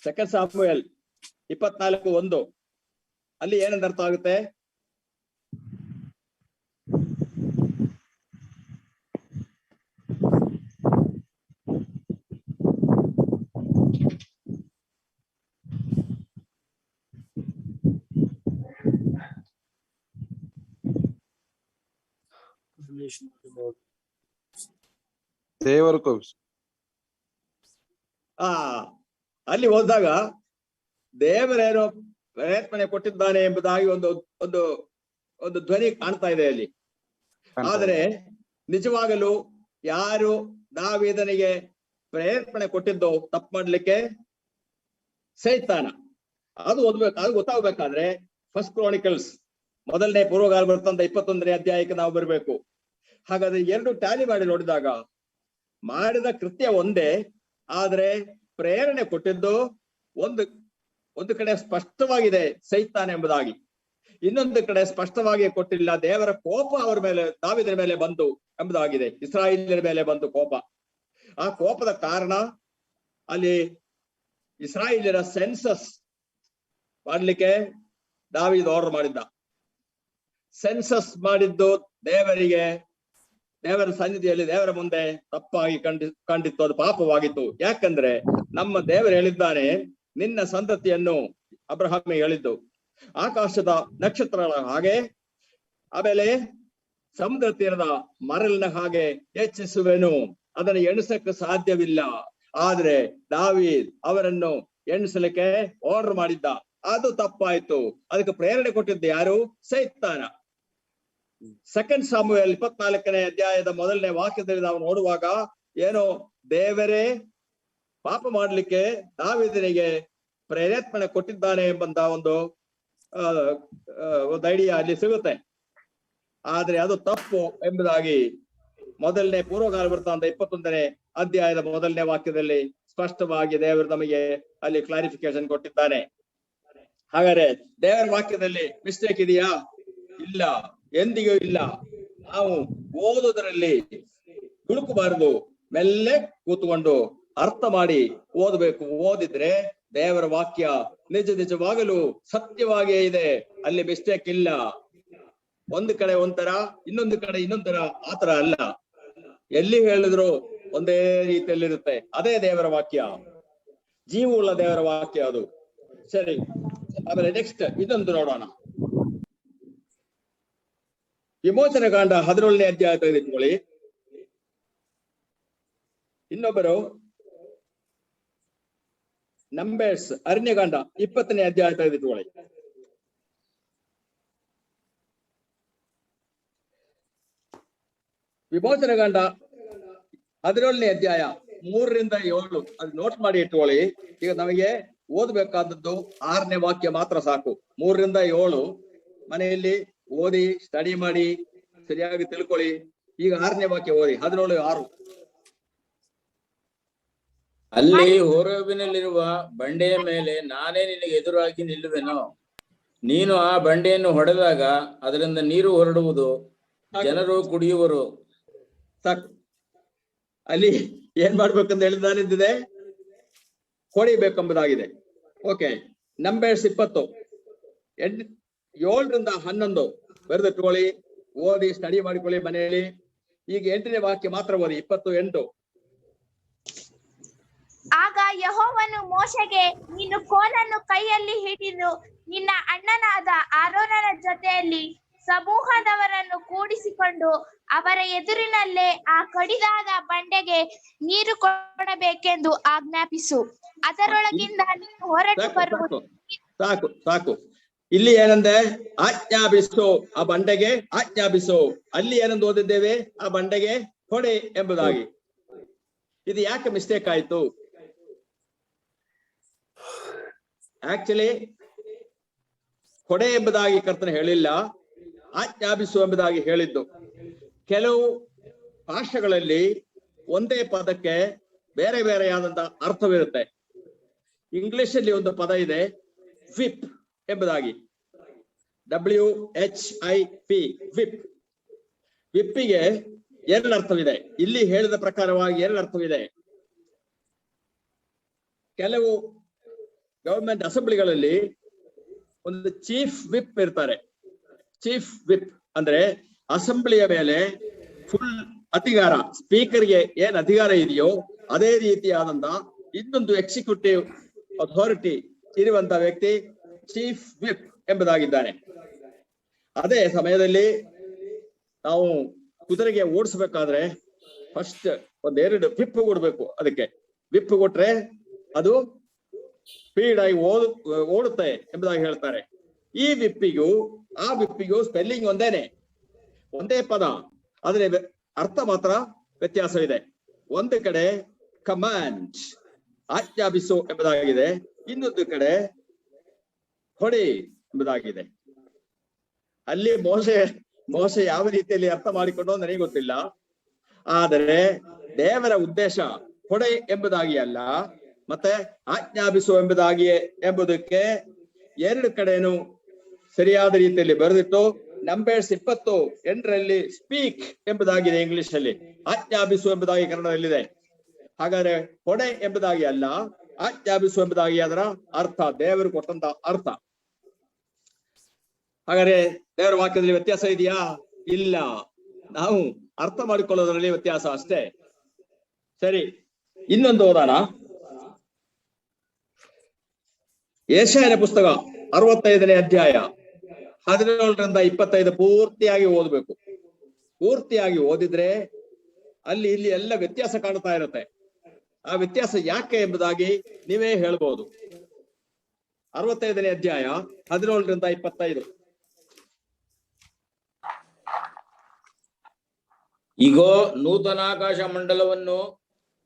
2 ಸಾಮುವೇಲ್ 24:1 ಅಲ್ಲಿ ಏನಂತ ಅರ್ಥ ಆಗುತ್ತೆ? ದೇವರು ಕೋಪಿಸು. ಅಲ್ಲಿ ಹೋದಾಗ ದೇವರೇನೋ ಪ್ರಯತ್ನ ಕೊಟ್ಟಿದ್ದಾನೆ ಎಂಬುದಾಗಿ ಒಂದು ಒಂದು ಒಂದು ಧ್ವನಿ ಕಾಣ್ತಾ ಇದೆ ಅಲ್ಲಿ. ಆದರೆ ನಿಜವಾಗಲೂ ಯಾರು ದಾವೀದನಿಗೆ ಪ್ರೇರೇಪಣೆ ಕೊಟ್ಟಿದ್ದು ತಪ್ಪು ಮಾಡ್ಲಿಕ್ಕೆ? ಸೈತಾನ. ಅದು ಗೊತ್ತಾಗ್ಬೇಕಾದ್ರೆ 1 ಕ್ರಾನಿಕಲ್ಸ್ ಮೊದಲನೇ ಪೂರ್ವಕಾಲ ವೃತ್ತಾಂತ 21ನೇ ಅಧ್ಯಾಯಕ್ಕೆ ನಾವು ಬರಬೇಕು. ಹಾಗಾದ್ರೆ 2 ಟ್ಯಾಲಿ ಮಾಡಿ ನೋಡಿದಾಗ ಮಾಡಿದ ಕೃತ್ಯ ಒಂದೇ, ಆದ್ರೆ ಪ್ರೇರಣೆ ಕೊಟ್ಟಿದ್ದು ಒಂದು ಕಡೆ ಸ್ಪಷ್ಟವಾಗಿದೆ ಸೈತಾನ ಎಂಬುದಾಗಿ, ಇನ್ನೊಂದು ಕಡೆ ಸ್ಪಷ್ಟವಾಗಿ ಕೊಟ್ಟಿಲ್ಲ. ದೇವರ ಕೋಪ ಅವರ ಮೇಲೆ, ದಾವೀದನ ಮೇಲೆ ಬಂತು ಎಂಬುದಾಗಿದೆ. ಇಸ್ರಾಯೇಲ್ಯರ ಮೇಲೆ ಬಂತು ಕೋಪ. ಆ ಕೋಪದ ಕಾರಣ ಅಲ್ಲಿ ಇಸ್ರಾಯೇಲ್ಯರ ಸೆನ್ಸಸ್ ಮಾಡ್ಲಿಕ್ಕೆ ದಾವೀದ ಆರ್ಡರ್ ಮಾಡಿದ್ದ. ಸೆನ್ಸಸ್ ಮಾಡಿದ್ದು ದೇವರ ಸನ್ನಿಧಿಯಲ್ಲಿ, ದೇವರ ಮುಂದೆ ತಪ್ಪಾಗಿ ಕಂಡಿತ್ತು, ಅದು ಪಾಪವಾಗಿತ್ತು. ಯಾಕಂದ್ರೆ ನಮ್ಮ ದೇವರು ಹೇಳಿದ್ದಾನೆ, ನಿನ್ನ ಸಂತತಿಯನ್ನು ಅಬ್ರಹಾಮಿ ಹೇಳಿದ್ದು ಆಕಾಶದ ನಕ್ಷತ್ರಗಳ ಹಾಗೆ, ಆಮೇಲೆ ಸಮುದ್ರ ತೀರದ ಮರಳಿನ ಹಾಗೆ ಹೆಚ್ಚಿಸುವೆನು, ಅದನ್ನು ಎಣಿಸಕ್ಕೆ ಸಾಧ್ಯವಿಲ್ಲ. ಆದ್ರೆ ದಾವೀದ್ ಅವರನ್ನು ಎಣಿಸಲಿಕ್ಕೆ ಆರ್ಡರ್ ಮಾಡಿದ್ದ, ಅದು ತಪ್ಪಾಯ್ತು. ಅದಕ್ಕೆ ಪ್ರೇರಣೆ ಕೊಟ್ಟಿದ್ದು ಯಾರು? ಸೈತಾನ. 2 ಸಾಮುವೇಲ್ 24ನೇ ಅಧ್ಯಾಯದ ಮೊದಲನೇ ವಾಕ್ಯದಲ್ಲಿ ನಾವು ನೋಡುವಾಗ ಏನೋ ದೇವರೇ ಪಾಪ ಮಾಡ್ಲಿಕ್ಕೆ ದಾವೀದನಿಗೆ ಪ್ರೇರೇಪಣೆ ಕೊಟ್ಟಿದ್ದಾನೆ ಎಂಬಂತ ಒಂದು ಐಡಿಯಾ ಅಲ್ಲಿ ಸಿಗುತ್ತೆ. ಆದ್ರೆ ಅದು ತಪ್ಪು ಎಂಬುದಾಗಿ ಮೊದಲನೇ ಪೂರ್ವಕಾಲ ವೃತ್ತಾಂತ 21ನೇ ಅಧ್ಯಾಯದ ಮೊದಲನೇ ವಾಕ್ಯದಲ್ಲಿ ಸ್ಪಷ್ಟವಾಗಿ ದೇವರು ನಮಗೆ ಅಲ್ಲಿ ಕ್ಲಾರಿಫಿಕೇಶನ್ ಕೊಟ್ಟಿದ್ದಾನೆ. ಹಾಗಾದ್ರೆ ದೇವರ ವಾಕ್ಯದಲ್ಲಿ ಮಿಸ್ಟೇಕ್ ಇದೆಯಾ? ಇಲ್ಲ, ಎಂದಿಗೂ ಇಲ್ಲ. ನಾವು ಓದುವುದರಲ್ಲಿ ಹುಡುಕಬಾರದು, ಮೆಲ್ಲೆ ಕೂತ್ಕೊಂಡು ಅರ್ಥ ಮಾಡಿ ಓದಬೇಕು. ಓದಿದ್ರೆ ದೇವರ ವಾಕ್ಯ ನಿಜವಾಗಲೂ ಸತ್ಯವಾಗಿಯೇ ಇದೆ, ಅಲ್ಲಿ ಮಿಸ್ಟೇಕ್ ಇಲ್ಲ. ಒಂದು ಕಡೆ ಒಂಥರ, ಇನ್ನೊಂದು ಕಡೆ ಇನ್ನೊಂದರ, ಆತರ ಅಲ್ಲ. ಎಲ್ಲಿ ಹೇಳಿದ್ರು ಒಂದೇ ರೀತಿಯಲ್ಲಿರುತ್ತೆ. ಅದೇ ದೇವರ ವಾಕ್ಯ, ಜೀವವುಳ್ಳ ದೇವರ ವಾಕ್ಯ ಅದು. ಸರಿ, ಆಮೇಲೆ ನೆಕ್ಸ್ಟ್ ಇದೊಂದು ನೋಡೋಣ. ವಿಮೋಚನೆ ಕಾಂಡ 17ನೇ ಅಧ್ಯಾಯ ತೆಗೆದಿಟ್ಕೊಳ್ಳಿ. ಇನ್ನೊಬ್ಬರು ನಂಬರ್ಸ್ ಅರಣ್ಯಕಾಂಡ 20ನೇ ಅಧ್ಯಾಯ ತೆಗೆದಿಟ್ಕೊಳ್ಳಿ. ವಿಮೋಚನೆ ಕಾಂಡ 17ನೇ ಅಧ್ಯಾಯ 3ರಿಂದ 7 ಅದು ನೋಟ್ ಮಾಡಿ ಇಟ್ಕೊಳ್ಳಿ. ಈಗ ನಮಗೆ ಓದಬೇಕಾದದ್ದು 6ನೇ ವಾಕ್ಯ ಮಾತ್ರ ಸಾಕು. 3ರಿಂದ 7 ಮನೆಯಲ್ಲಿ ಓದಿ ಸ್ಟಡಿ ಮಾಡಿ ಸರಿಯಾಗಿ ತಿಳ್ಕೊಳ್ಳಿ. ಈಗ 6ನೇ ವಾಕ್ಯ ಓದಿ, 17:6. ಅಲ್ಲಿ ಹೋರೇಬಿನಲ್ಲಿರುವ ಬಂಡೆಯ ಮೇಲೆ ನಾನೇ ನಿನಗೆ ಎದುರಾಗಿ ನಿಲ್ಲುವೆನು. ನೀನು ಆ ಬಂಡೆಯನ್ನು ಹೊಡೆದಾಗ ಅದರಿಂದ ನೀರು ಹೊರಡುವುದು, ಜನರು ಕುಡಿಯುವರು. ಸಾಕು. ಅಲ್ಲಿ ಏನ್ ಮಾಡ್ಬೇಕಂತ ಹೇಳಿದಾನಿದ್ದಿದೆ, ಹೊಡಿಬೇಕೆಂಬುದಾಗಿದೆ. ಓಕೆ, ನಂಬರ್ಸ್ 20 7ರಿಂದ 11 ಬರೆದಿಟ್ಕೊಳ್ಳಿ, ಓದಿ ಸ್ಟಡಿ ಮಾಡಿಕೊಳ್ಳಿ ಮನೆಯಲ್ಲಿ. ಈಗ 8ನೇ ವಾಕ್ಯ ಮಾತ್ರ ಓದಿ, 28. ಆಗ ಯೆಹೋವನು ಮೋಶೆಗೆ, ನೀನು ಕೋಲನ್ನು ಕೈಯಲ್ಲಿ ಹಿಡಿದು ನಿನ್ನ ಅಣ್ಣನಾದ ಆರೋನನ ಜೊತೆಯಲ್ಲಿ ಸಮೂಹದವರನ್ನು ಕೂಡಿಸಿಕೊಂಡು ಅವರ ಎದುರಿನಲ್ಲೇ ಆ ಕಡಿದಾದ ಬಂಡೆಗೆ ನೀರು ಕೊಡಬೇಕೆಂದು ಆಜ್ಞಾಪಿಸು. ಅದರೊಳಗಿಂದ ನೀನು ಹೊರಟು ಬರುವುದು. ಸಾಕು ಸಾಕು. ಇಲ್ಲಿ ಏನಂದೆ, ಆಜ್ಞಾಪಿಸು, ಆ ಬಂಡೆಗೆ ಆಜ್ಞಾಪಿಸು. ಅಲ್ಲಿ ಏನಂದು ಓದಿದ್ದೇವೆ, ಆ ಬಂಡೆಗೆ ಹೊಡೆ ಎಂಬುದಾಗಿ. ಇದು ಯಾಕೆ ಮಿಸ್ಟೇಕ್ ಆಯ್ತು? ಆಕ್ಚುಲಿ ಹೊಡೆ ಎಂಬುದಾಗಿ ಕರ್ತನ ಹೇಳಿಲ್ಲ, ಆಜ್ಞಾಪಿಸು ಎಂಬುದಾಗಿ ಹೇಳಿದ್ದು. ಕೆಲವು ಭಾಷೆಗಳಲ್ಲಿ ಒಂದೇ ಪದಕ್ಕೆ ಬೇರೆ ಬೇರೆಯಾದಂತಹ ಅರ್ಥವಿರುತ್ತೆ. ಇಂಗ್ಲಿಷ್ ಅಲ್ಲಿ ಒಂದು ಪದ ಇದೆ, ವಿಪ್ ಎಂಬುದಾಗಿ, WHIP, ವಿಪ್. ವಿಪ್ಪಿಗೆ ಎರಡು ಅರ್ಥವಿದೆ. ಇಲ್ಲಿ ಹೇಳಿದ ಪ್ರಕಾರವಾಗಿ ಎರಡು ಅರ್ಥವಿದೆ. ಕೆಲವು ಗವರ್ಮೆಂಟ್ ಅಸೆಂಬ್ಲಿಗಳಲ್ಲಿ ಒಂದು ಚೀಫ್ ವಿಪ್ ಇರ್ತಾರೆ. ಚೀಫ್ ವಿಪ್ ಅಂದ್ರೆ ಅಸೆಂಬ್ಲಿಯ ಮೇಲೆ ಫುಲ್ ಅಧಿಕಾರ, ಸ್ಪೀಕರ್ಗೆ ಏನ್ ಅಧಿಕಾರ ಇದೆಯೋ ಅದೇ ರೀತಿಯಾದಂತ ಇನ್ನೊಂದು ಎಕ್ಸಿಕ್ಯೂಟಿವ್ ಅಥಾರಿಟಿ ಇರುವಂತ ವ್ಯಕ್ತಿ ಚೀಫ್ ವಿಪ್ ಎಂಬುದಾಗಿದ್ದಾನೆ. ಅದೇ ಸಮಯದಲ್ಲಿ ನಾವು ಕುದುರೆಗೆ ಓಡಿಸ್ಬೇಕಾದ್ರೆ ಫಸ್ಟ್ ಒಂದೆರಡು ವಿಪ್ ಕೊಡ್ಬೇಕು. ಅದಕ್ಕೆ ವಿಪ್ ಕೊಟ್ರೆ ಅದು ಸ್ಪೀಡ್ ಆಗಿ ಓಡುತ್ತೆ ಎಂಬುದಾಗಿ ಹೇಳ್ತಾರೆ. ಈ ವಿಪ್ಪಿಗೂ ಆ ವಿಪ್ಪಿಗೂ ಸ್ಪೆಲ್ಲಿಂಗ್ ಒಂದೇನೆ, ಒಂದೇ ಪದ, ಆದ್ರೆ ಅರ್ಥ ಮಾತ್ರ ವ್ಯತ್ಯಾಸವಿದೆ. ಒಂದು ಕಡೆ ಕಮಾಂಡ್, ಆಜ್ಞಾಪಿಸು ಎಂಬುದಾಗಿದೆ, ಇನ್ನೊಂದು ಕಡೆ ಹೊಡೆ ಎಂಬುದಾಗಿದೆ. ಅಲ್ಲಿ ಮೋಶೆ ಯಾವ ರೀತಿಯಲ್ಲಿ ಅರ್ಥ ಮಾಡಿಕೊಂಡು ನನಗೆ ಗೊತ್ತಿಲ್ಲ. ಆದರೆ ದೇವರ ಉದ್ದೇಶ ಹೊಡೆ ಎಂಬುದಾಗಿ ಅಲ್ಲ, ಮತ್ತೆ ಆಜ್ಞಾಪಿಸು ಎಂಬುದಾಗಿಯೇ ಎಂಬುದಕ್ಕೆ ಎರಡು ಕಡೆನು ಸರಿಯಾದ ರೀತಿಯಲ್ಲಿ ಬರೆದಿಟ್ಟು ನಂಬರ್ಸ್ 28ರಲ್ಲಿ ಸ್ಪೀಕ್ ಎಂಬುದಾಗಿದೆ ಇಂಗ್ಲಿಷ್ ಅಲ್ಲಿ, ಆಜ್ಞಾಪಿಸು ಎಂಬುದಾಗಿ ಕನ್ನಡದಲ್ಲಿದೆ. ಹಾಗಾದ್ರೆ ಹೊಡೆ ಎಂಬುದಾಗಿ ಅಲ್ಲ, ಆಜ್ಞಾಪಿಸು ಎಂಬುದಾಗಿ ಅದರ ಅರ್ಥ, ದೇವರು ಕೊಟ್ಟಂತ ಅರ್ಥ. ಹಾಗಾದ್ರೆ ದೇವರ ವಾಕ್ಯದಲ್ಲಿ ವ್ಯತ್ಯಾಸ ಇದೆಯಾ? ಇಲ್ಲ, ನಾವು ಅರ್ಥ ಮಾಡಿಕೊಳ್ಳೋದ್ರಲ್ಲಿ ವ್ಯತ್ಯಾಸ ಅಷ್ಟೇ. ಸರಿ, ಇನ್ನೊಂದು ಓದೋಣ. ಯೆಶಾಯನ ಪುಸ್ತಕ 65ನೇ ಅಧ್ಯಾಯ 17ರಿಂದ 25 ಪೂರ್ತಿಯಾಗಿ ಓದಬೇಕು. ಪೂರ್ತಿಯಾಗಿ ಓದಿದ್ರೆ ಅಲ್ಲಿ ಇಲ್ಲಿ ಎಲ್ಲ ವ್ಯತ್ಯಾಸ ಕಾಣ್ತಾ ಇರುತ್ತೆ. ಆ ವ್ಯತ್ಯಾಸ ಯಾಕೆ ಎಂಬುದಾಗಿ ನೀವೇ ಹೇಳ್ಬೋದು. 65ನೇ ಅಧ್ಯಾಯ 17ರಿಂದ 25. ಇಗೋ, ನೂತನ ಆಕಾಶ ಮಂಡಲವನ್ನು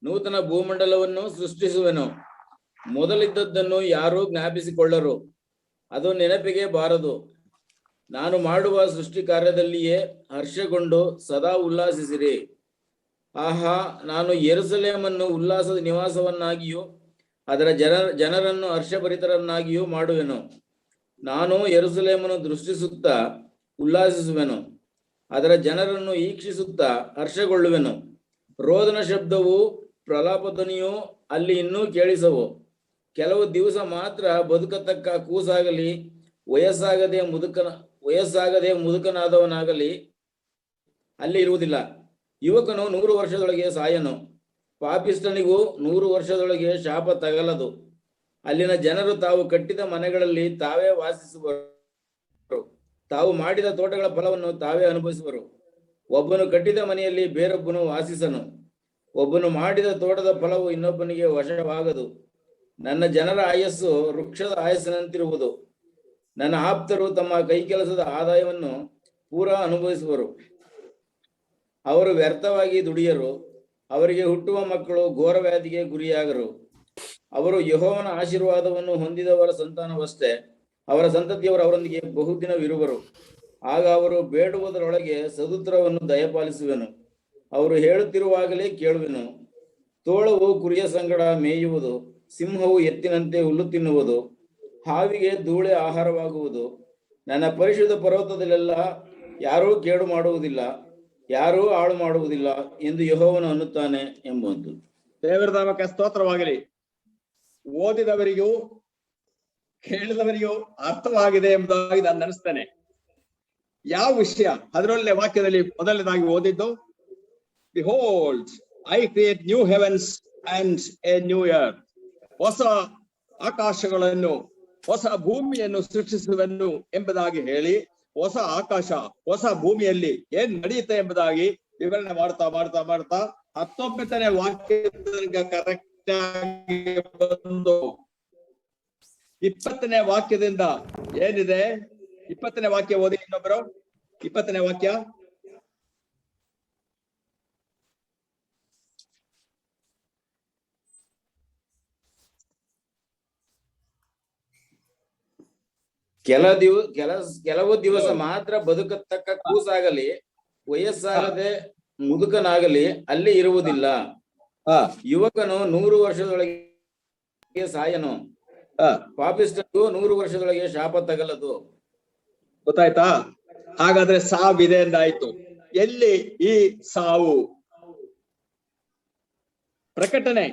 ನೂತನ ಭೂಮಂಡಲವನ್ನು ಸೃಷ್ಟಿಸುವೆನು. ಮೊದಲಿದ್ದದ್ದನ್ನು ಯಾರೂ ಜ್ಞಾಪಿಸಿಕೊಳ್ಳರು, ಅದು ನೆನಪಿಗೆ ಬಾರದು. ನಾನು ಮಾಡುವ ಸೃಷ್ಟಿ ಕಾರ್ಯದಲ್ಲಿಯೇ ಹರ್ಷಗೊಂಡು ಸದಾ ಉಲ್ಲಾಸಿಸಿರಿ. ಆಹಾ, ನಾನು ಯೆರೂಸಲೇಮನ್ನು ಉಲ್ಲಾಸದ ನಿವಾಸವನ್ನಾಗಿಯೂ ಅದರ ಜನರನ್ನು ಹರ್ಷಭರಿತರನ್ನಾಗಿಯೂ ಮಾಡುವೆನು. ನಾನು ಯೆರೂಸಲೇಮನ್ನು ದೃಷ್ಟಿಸುತ್ತಾ ಉಲ್ಲಾಸಿಸುವೆನು, ಅದರ ಜನರನ್ನು ಈಕ್ಷಿಸುತ್ತಾ ಹರ್ಷಗೊಳ್ಳುವೆನು. ರೋದನ ಶಬ್ದವು ಪ್ರಲಾಪಧ್ವನಿಯು ಅಲ್ಲಿ ಇನ್ನೂ ಕೇಳಿಸವು. ಕೆಲವು ದಿವಸ ಮಾತ್ರ ಬದುಕತಕ್ಕ ಕೂಸಾಗಲಿ, ವಯಸ್ಸಾಗದೆ ಮುದುಕನಾದವನಾಗಲಿ ಅಲ್ಲಿ ಇರುವುದಿಲ್ಲ. ಯುವಕನು 100 ವರ್ಷದೊಳಗೆ ಸಾಯನು, ಪಾಪಿಷ್ಠನಿಗೂ 100 ವರ್ಷದೊಳಗೆ ಶಾಪ ತಗಲದು. ಅಲ್ಲಿನ ಜನರು ತಾವು ಕಟ್ಟಿದ ಮನೆಗಳಲ್ಲಿ ತಾವೇ ವಾಸಿಸುವರು, ತಾವು ಮಾಡಿದ ತೋಟಗಳ ಫಲವನ್ನು ತಾವೇ ಅನುಭವಿಸುವರು. ಒಬ್ಬನು ಕಟ್ಟಿದ ಮನೆಯಲ್ಲಿ ಬೇರೊಬ್ಬನು ವಾಸಿಸನು, ಒಬ್ಬನು ಮಾಡಿದ ತೋಟದ ಫಲವು ಇನ್ನೊಬ್ಬನಿಗೆ ವಶವಾಗದು. ನನ್ನ ಜನರ ಆಯಸ್ಸು ವೃಕ್ಷದ ಆಯಸ್ಸಿನಂತಿರುವುದು. ನನ್ನ ಆಪ್ತರು ತಮ್ಮ ಕೈಕೆಲಸದ ಆದಾಯವನ್ನು ಪೂರಾ ಅನುಭವಿಸುವರು. ಅವರು ವ್ಯರ್ಥವಾಗಿ ದುಡಿಯರು, ಅವರಿಗೆ ಹುಟ್ಟುವ ಮಕ್ಕಳು ಘೋರ ವ್ಯಾಧಿಗೆ ಗುರಿಯಾಗರು. ಅವರು ಯೆಹೋವನ ಆಶೀರ್ವಾದವನ್ನು ಹೊಂದಿದವರ ಸಂತಾನವಷ್ಟೇ, ಅವರ ಸಂತತಿಯವರು ಅವರೊಂದಿಗೆ ಬಹುದಿನವಿರುವರು. ಆಗ ಅವರು ಬೇಡುವುದರೊಳಗೆ ಸದುತ್ತರವನ್ನು ದಯಪಾಲಿಸುವೆನು, ಅವರು ಹೇಳುತ್ತಿರುವಾಗಲೇ ಕೇಳುವೆನು. ತೋಳವು ಕುರಿಯ ಸಂಗಡ ಮೇಯುವುದು, ಸಿಂಹವು ಎತ್ತಿನಂತೆ ಹುಲ್ಲು ತಿನ್ನುವುದು, ಹಾವಿಗೆ ಧೂಳೆ ಆಹಾರವಾಗುವುದು. ನನ್ನ ಪರಿಶುದ್ಧ ಪರ್ವತದಲ್ಲೆಲ್ಲ ಯಾರೂ ಕೇಡು ಮಾಡುವುದಿಲ್ಲ, ಯಾರೂ ಹಾಳು ಮಾಡುವುದಿಲ್ಲ ಎಂದು ಯೆಹೋವನು ಅನ್ನುತ್ತಾನೆ ಎಂಬುದು. ದೇವರ ನಾಮಕ್ಕೆ ಸ್ತೋತ್ರವಾಗಲಿ. ಓದಿದವರಿಗೂ ಕೇಳಿದವರಿಗೂ ಅರ್ಥವಾಗಿದೆ ಎಂಬುದಾಗಿ ನಾನು ನೆನೆಸ್ತೇನೆ. ಯಾವ ವಿಷಯ? 11ನೇ ವಾಕ್ಯದಲ್ಲಿ ಮೊದಲನೇದಾಗಿ ಓದಿದ್ದು, Behold, I create new heavens and a new earth. ಹೊಸ ಆಕಾಶಗಳನ್ನು, ಹೊಸ ಭೂಮಿಯನ್ನು ಸೃಷ್ಟಿಸುವೆನು ಎಂಬುದಾಗಿ ಹೇಳಿ, ಹೊಸ ಆಕಾಶ ಹೊಸ ಭೂಮಿಯಲ್ಲಿ ಏನ್ ನಡೆಯುತ್ತೆ ಎಂಬುದಾಗಿ ವಿವರಣೆ ಮಾಡ್ತಾ 19ನೇ ವಾಕ್ಯ ಕರೆಕ್ಟ್ ಆಗಿ ಬಂದು 20ನೇ ವಾಕ್ಯದಿಂದ ಏನಿದೆ, 20ನೇ ವಾಕ್ಯ ಓದಿ ಇನ್ನೊಬ್ಬರು. 20ನೇ ವಾಕ್ಯ. ಕೆಲವು ದಿವಸ ಮಾತ್ರ ಬದುಕತಕ್ಕ ಕೂಸಾಗಲಿ, ವಯಸ್ಸಾಗದೆ ಮುದುಕನಾಗಲಿ ಅಲ್ಲಿ ಇರುವುದಿಲ್ಲ. ಯುವಕನು 100 ವರ್ಷದೊಳಗೆ ಸಾಯನು, ಪಾಪಿಷ್ಠನಿಗೂ 100 ವರ್ಷದೊಳಗೆ ಶಾಪ ತಗಲದು. ಗೊತ್ತಾಯ್ತಾ? ಹಾಗಾದ್ರೆ ಸಾವಿದೆ ಎಂದಾಯ್ತು. ಎಲ್ಲಿ ಈ ಸಾವು? ಪ್ರಕಟಣೆ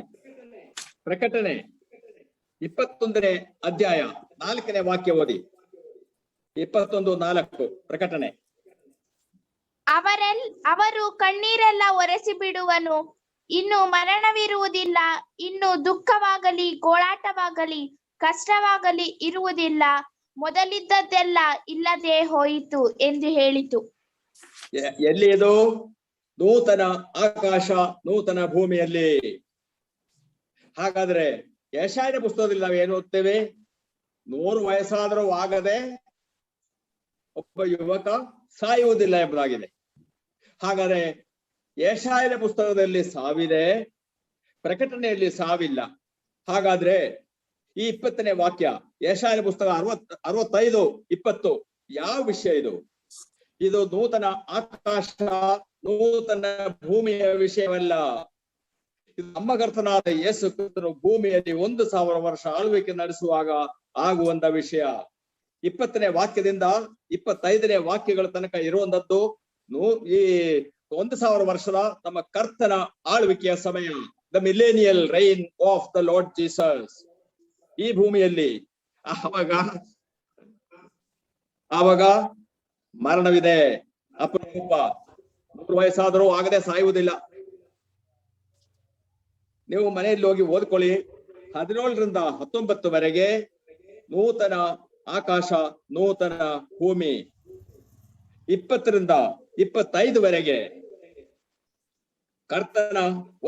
21ನೇ ಅಧ್ಯಾಯ 4ನೇ ವಾಕ್ಯ ಓದಿ. 21:4 ಪ್ರಕಟಣೆ. ಅವರು ಕಣ್ಣೀರೆಲ್ಲ ಒರೆಸಿ ಬಿಡುವನು, ಇನ್ನು ಮರಣವಿರುವುದಿಲ್ಲ, ಇನ್ನು ದುಃಖವಾಗಲಿ ಗೋಳಾಟವಾಗಲಿ ಕಷ್ಟವಾಗಲಿ ಇರುವುದಿಲ್ಲ, ಮೊದಲಿದ್ದದ್ದೆಲ್ಲ ಇಲ್ಲದೆ ಹೋಯಿತು ಎಂದು ಹೇಳಿತು. ಎಲ್ಲಿ ಇದು? ನೂತನ ಆಕಾಶ ನೂತನ ಭೂಮಿಯಲ್ಲಿ. ಹಾಗಾದ್ರೆ ಯೆಶಾಯನ ಪುಸ್ತಕದಲ್ಲಿ ನಾವು ಏನು ಓದ್ತೇವೆ? 100 ವಯಸ್ಸಾದರೂ ಆಗದೆ ಒಬ್ಬ ಯುವಕ ಸಾಯುವುದಿಲ್ಲ ಎಂಬುದಾಗಿದೆ. ಹಾಗಾದ್ರೆ ಯೆಶಾಯನ ಪುಸ್ತಕದಲ್ಲಿ ಸಾವಿದೆ, ಪ್ರಕಟಣೆಯಲ್ಲಿ ಸಾವಿಲ್ಲ. ಹಾಗಾದ್ರೆ ಈ 20ನೇ ವಾಕ್ಯ ಯೆಶಾಯನ ಪುಸ್ತಕ 65:20 ಯಾವ ವಿಷಯ ಇದು? ಇದು ನೂತನ ಆಕಾಶ ನೂತನ ಭೂಮಿಯ ವಿಷಯವಲ್ಲ. ಇದು ನಮ್ಮ ಕರ್ತನಾದ ಯೇಸು ಕ್ರಿಸ್ತನು ಭೂಮಿಯಲ್ಲಿ 1000 ವರ್ಷ ಆಳ್ವಿಕೆ ನಡೆಸುವಾಗ ಆಗುವಂತ ವಿಷಯ. 20ನೇ ವಾಕ್ಯದಿಂದ 25ನೇ ವಾಕ್ಯಗಳ ತನಕ ಇರುವಂತದ್ದು ಈ 1000 ವರ್ಷದ ನಮ್ಮ ಕರ್ತನ ಆಳ್ವಿಕೆಯ ಸಮಯ, the millennial rain of the lord Jesus ಈ ಭೂಮಿಯಲ್ಲಿ. ಆವಾಗ ಮರಣವಿದೆ, ಅಪರೂಪ. 100 ವಯಸ್ಸಾದರೂ ಆಗದೆ ಸಾಯುವುದಿಲ್ಲ. ನೀವು ಮನೆಯಲ್ಲಿ ಹೋಗಿ ಓದ್ಕೊಳ್ಳಿ. 17ರಿಂದ 19ವರೆಗೆ ನೂತನ ಆಕಾಶ ನೂತನ ಭೂಮಿ. 20ರಿಂದ 25ವರೆಗೆ ಕರ್ತನ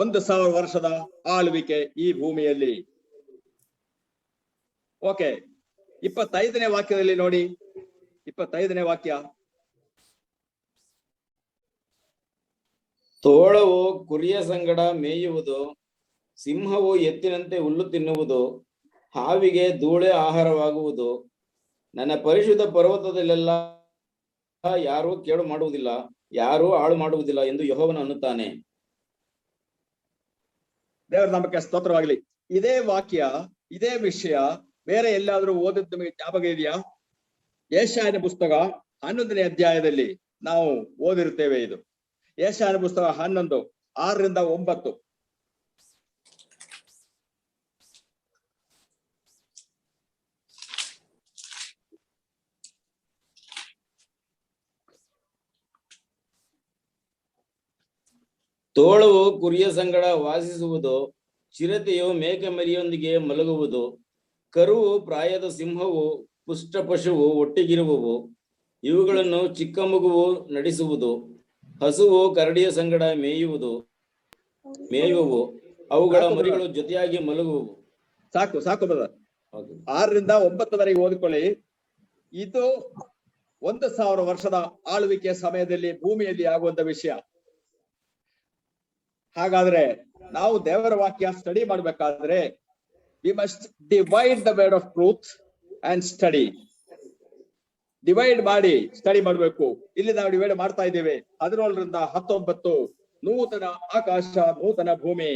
1000 ವರ್ಷದ ಆಳ್ವಿಕೆ ಈ ಭೂಮಿಯಲ್ಲಿ. ಓಕೆ, 25ನೇ ವಾಕ್ಯದಲ್ಲಿ ನೋಡಿ. 25ನೇ ವಾಕ್ಯ. ತೋಳವು ಕುರಿಯ ಸಂಗಡ ಮೇಯುವುದು, ಸಿಂಹವು ಎತ್ತಿನಂತೆ ಹುಲ್ಲು ತಿನ್ನುವುದು, ಹಾವಿಗೆ ಧೂಳೆ ಆಹಾರವಾಗುವುದು. ನನ್ನ ಪರಿಶುದ್ಧ ಪರ್ವತದಲ್ಲೆಲ್ಲ ಯಾರೂ ಕೇಡು ಮಾಡುವುದಿಲ್ಲ, ಯಾರೂ ಹಾಳು ಮಾಡುವುದಿಲ್ಲ ಎಂದು ಯೆಹೋವನು ಅನ್ನುತ್ತಾನೆ. ದೇವರ ನಾಮಕ್ಕೆ ಸ್ತೋತ್ರವಾಗಲಿ. ಇದೇ ವಾಕ್ಯ, ಇದೇ ವಿಷಯ ಬೇರೆ ಎಲ್ಲಾದ್ರೂ ಓದಿದ್ ನಿಮಗೆ ಜ್ಞಾಪಕ ಇದೆಯಾ? ಯೆಶಾಯನ ಪುಸ್ತಕ 11ನೇ ಅಧ್ಯಾಯದಲ್ಲಿ ನಾವು ಓದಿರ್ತೇವೆ. ಇದು ಯೆಶಾಯನ ಪುಸ್ತಕ 11 6ರಿಂದ 9. ತೋಳವು ಕುರಿಯ ಸಂಗಡ ವಾಸಿಸುವುದು, ಚಿರತೆಯು ಮೇಕೆ ಮರಿಯೊಂದಿಗೆ ಮಲಗುವುದು, ಕರುವು ಪ್ರಾಯದ ಸಿಂಹವು ಪುಷ್ಟ ಪಶುವು ಒಟ್ಟಿಗಿರುವವು, ಇವುಗಳನ್ನು ಚಿಕ್ಕ ಮಗುವು ನಡೆಸುವುದು. ಹಸುವು ಕರಡಿಯ ಸಂಗಡ ಮೇಯುವವು, ಅವುಗಳ ಮರಿಗಳು ಜೊತೆಯಾಗಿ ಮಲಗುವವು. ಸಾಕು ಸಾಕು ಬ್ರದರ್. ಹೌದು. 6ರಿಂದ 9 ಓದಿಕೊಳ್ಳಿ. ಇದು 1000 ವರ್ಷದ ಆಳ್ವಿಕೆಯ ಸಮಯದಲ್ಲಿ ಭೂಮಿಯಲ್ಲಿ ಆಗುವಂತ ವಿಷಯ. ಹಾಗಾದ್ರೆ ನಾವು ದೇವರ ವಾಕ್ಯ ಸ್ಟಡಿ ಮಾಡ್ಬೇಕಾದ್ರೆ we must divide the word of truth and study. Divide ಮಾಡಿ ಸ್ಟಡಿ ಮಾಡ್ಬೇಕು. ಇಲ್ಲಿ ನಾವು ಡಿವೈಡ್ ಮಾಡ್ತಾ ಇದ್ದೇವೆ. 17ರಿಂದ 19 ನೂತನ ಆಕಾಶ ನೂತನ ಭೂಮಿ.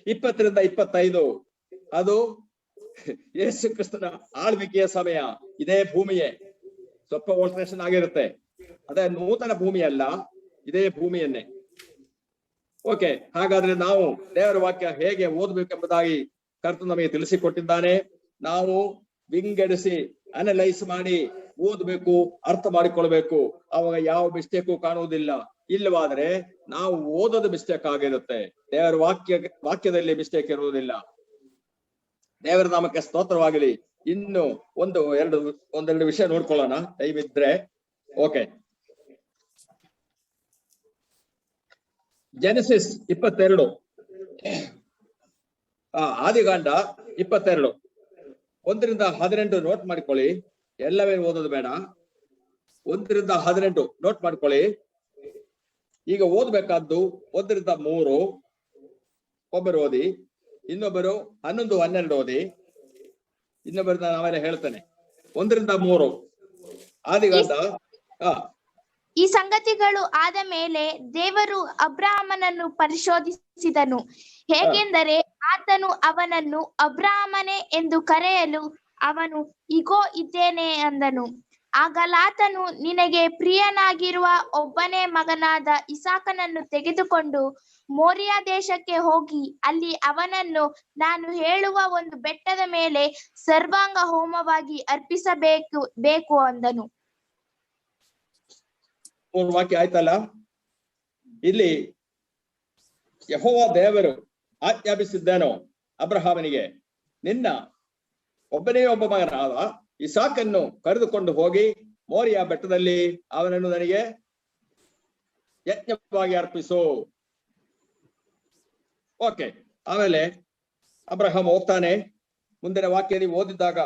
20ರಿಂದ 25 ಅದು ಯೇಸು ಕ್ರಿಸ್ತನ ಆಳ್ವಿಕೆಯ ಸಮಯ. ಇದೇ ಭೂಮಿಯೇ, ಸ್ವಲ್ಪ ಆಲ್ಟ್ರೇಷನ್ ಆಗಿರುತ್ತೆ. ಅದೇ ನೂತನ ಭೂಮಿ ಅಲ್ಲ, ಇದೇ ಭೂಮಿಯನ್ನೇ. ಓಕೆ, ಹಾಗಾದ್ರೆ ನಾವು ದೇವರ ವಾಕ್ಯ ಹೇಗೆ ಓದ್ಬೇಕೆಂಬುದಾಗಿ ಕರ್ತನು ನಮಗೆ ತಿಳಿಸಿಕೊಟ್ಟಿದ್ದಾನೆ. ನಾವು ವಿಂಗಡಿಸಿ ಅನಲೈಸ್ ಮಾಡಿ ಓದ್ಬೇಕು, ಅರ್ಥ ಮಾಡಿಕೊಳ್ಬೇಕು. ಅವಾಗ ಯಾವ ಮಿಸ್ಟೇಕು ಕಾಣುವುದಿಲ್ಲ. ಇಲ್ಲವಾದ್ರೆ ನಾವು ಓದೋದು ಮಿಸ್ಟೇಕ್ ಆಗಿರುತ್ತೆ. ದೇವರ ವಾಕ್ಯದಲ್ಲಿ ಮಿಸ್ಟೇಕ್ ಇರುವುದಿಲ್ಲ. ದೇವರ ನಾಮಕ್ಕೆ ಸ್ತೋತ್ರವಾಗಲಿ. ಇನ್ನು ಒಂದೆರಡು ವಿಷಯ ನೋಡ್ಕೊಳ್ಳೋಣ ಟೈಮ್ ಇದ್ರೆ. ಓಕೆ, ಜೆನೆಸಿಸ್ 22, ಆದಿಕಾಂಡ 22 1ರಿಂದ 18 ನೋಟ್ ಮಾಡ್ಕೊಳ್ಳಿ. ಎಲ್ಲವೇ ಓದೋದು ಬೇಡ. 1ರಿಂದ 18 ನೋಟ್ ಮಾಡ್ಕೊಳ್ಳಿ. ಈಗ ಓದ್ಬೇಕಾದ್ದು 1ರಿಂದ 3 ಒಬ್ಬರು ಓದಿ, ಇನ್ನೊಬ್ಬರು 11, 12 ಓದಿ, ಇನ್ನೊಬ್ಬರು ನಾನು ಆಮೇಲೆ ಹೇಳ್ತೇನೆ. 1ರಿಂದ 3 ಆದಿಕಾಂಡ. ಈ ಸಂಗತಿಗಳು ಆದ ಮೇಲೆ ದೇವರು ಅಬ್ರಾಮನನ್ನು ಪರಿಶೋಧಿಸಿದನು. ಹೇಗೆಂದರೆ ಆತನು ಅವನನ್ನು ಅಬ್ರಾಮನೇ ಎಂದು ಕರೆಯಲು ಅವನು ಇಗೋ ಇದ್ದೇನೆ ಅಂದನು. ಆಗಲಾತನು, ನಿನಗೆ ಪ್ರಿಯನಾಗಿರುವ ಒಬ್ಬನೇ ಮಗನಾದ ಇಸಾಕನನ್ನು ತೆಗೆದುಕೊಂಡು ಮೋರಿಯಾ ದೇಶಕ್ಕೆ ಹೋಗಿ ಅಲ್ಲಿ ಅವನನ್ನು ನಾನು ಹೇಳುವ ಒಂದು ಬೆಟ್ಟದ ಮೇಲೆ ಸರ್ವಾಂಗ ಹೋಮವಾಗಿ ಅರ್ಪಿಸಬೇಕು ಅಂದನು. ವಾಕ್ಯ ಆಯ್ತಲ್ಲ. ಇಲ್ಲಿ ಯೆಹೋವ ದೇವರು ಆಜ್ಞಾಪಿಸಿದ್ದೇನೋ ಅಬ್ರಹಾಮನಿಗೆ, ನಿನ್ನ ಒಬ್ಬನೇ ಒಬ್ಬ ಮಗನಾದ ಇಸಾಕನ್ನು ಕರೆದುಕೊಂಡು ಹೋಗಿ ಮೋರಿಯಾ ಬೆಟ್ಟದಲ್ಲಿ ಅವನನ್ನು ನನಗೆ ಯಜ್ಞವಾಗಿ ಅರ್ಪಿಸು. ಓಕೆ, ಆಮೇಲೆ ಅಬ್ರಹಾಮ ಹೋಗ್ತಾನೆ. ಮುಂದಿನ ವಾಕ್ಯದಲ್ಲಿ ಓದಿದಾಗ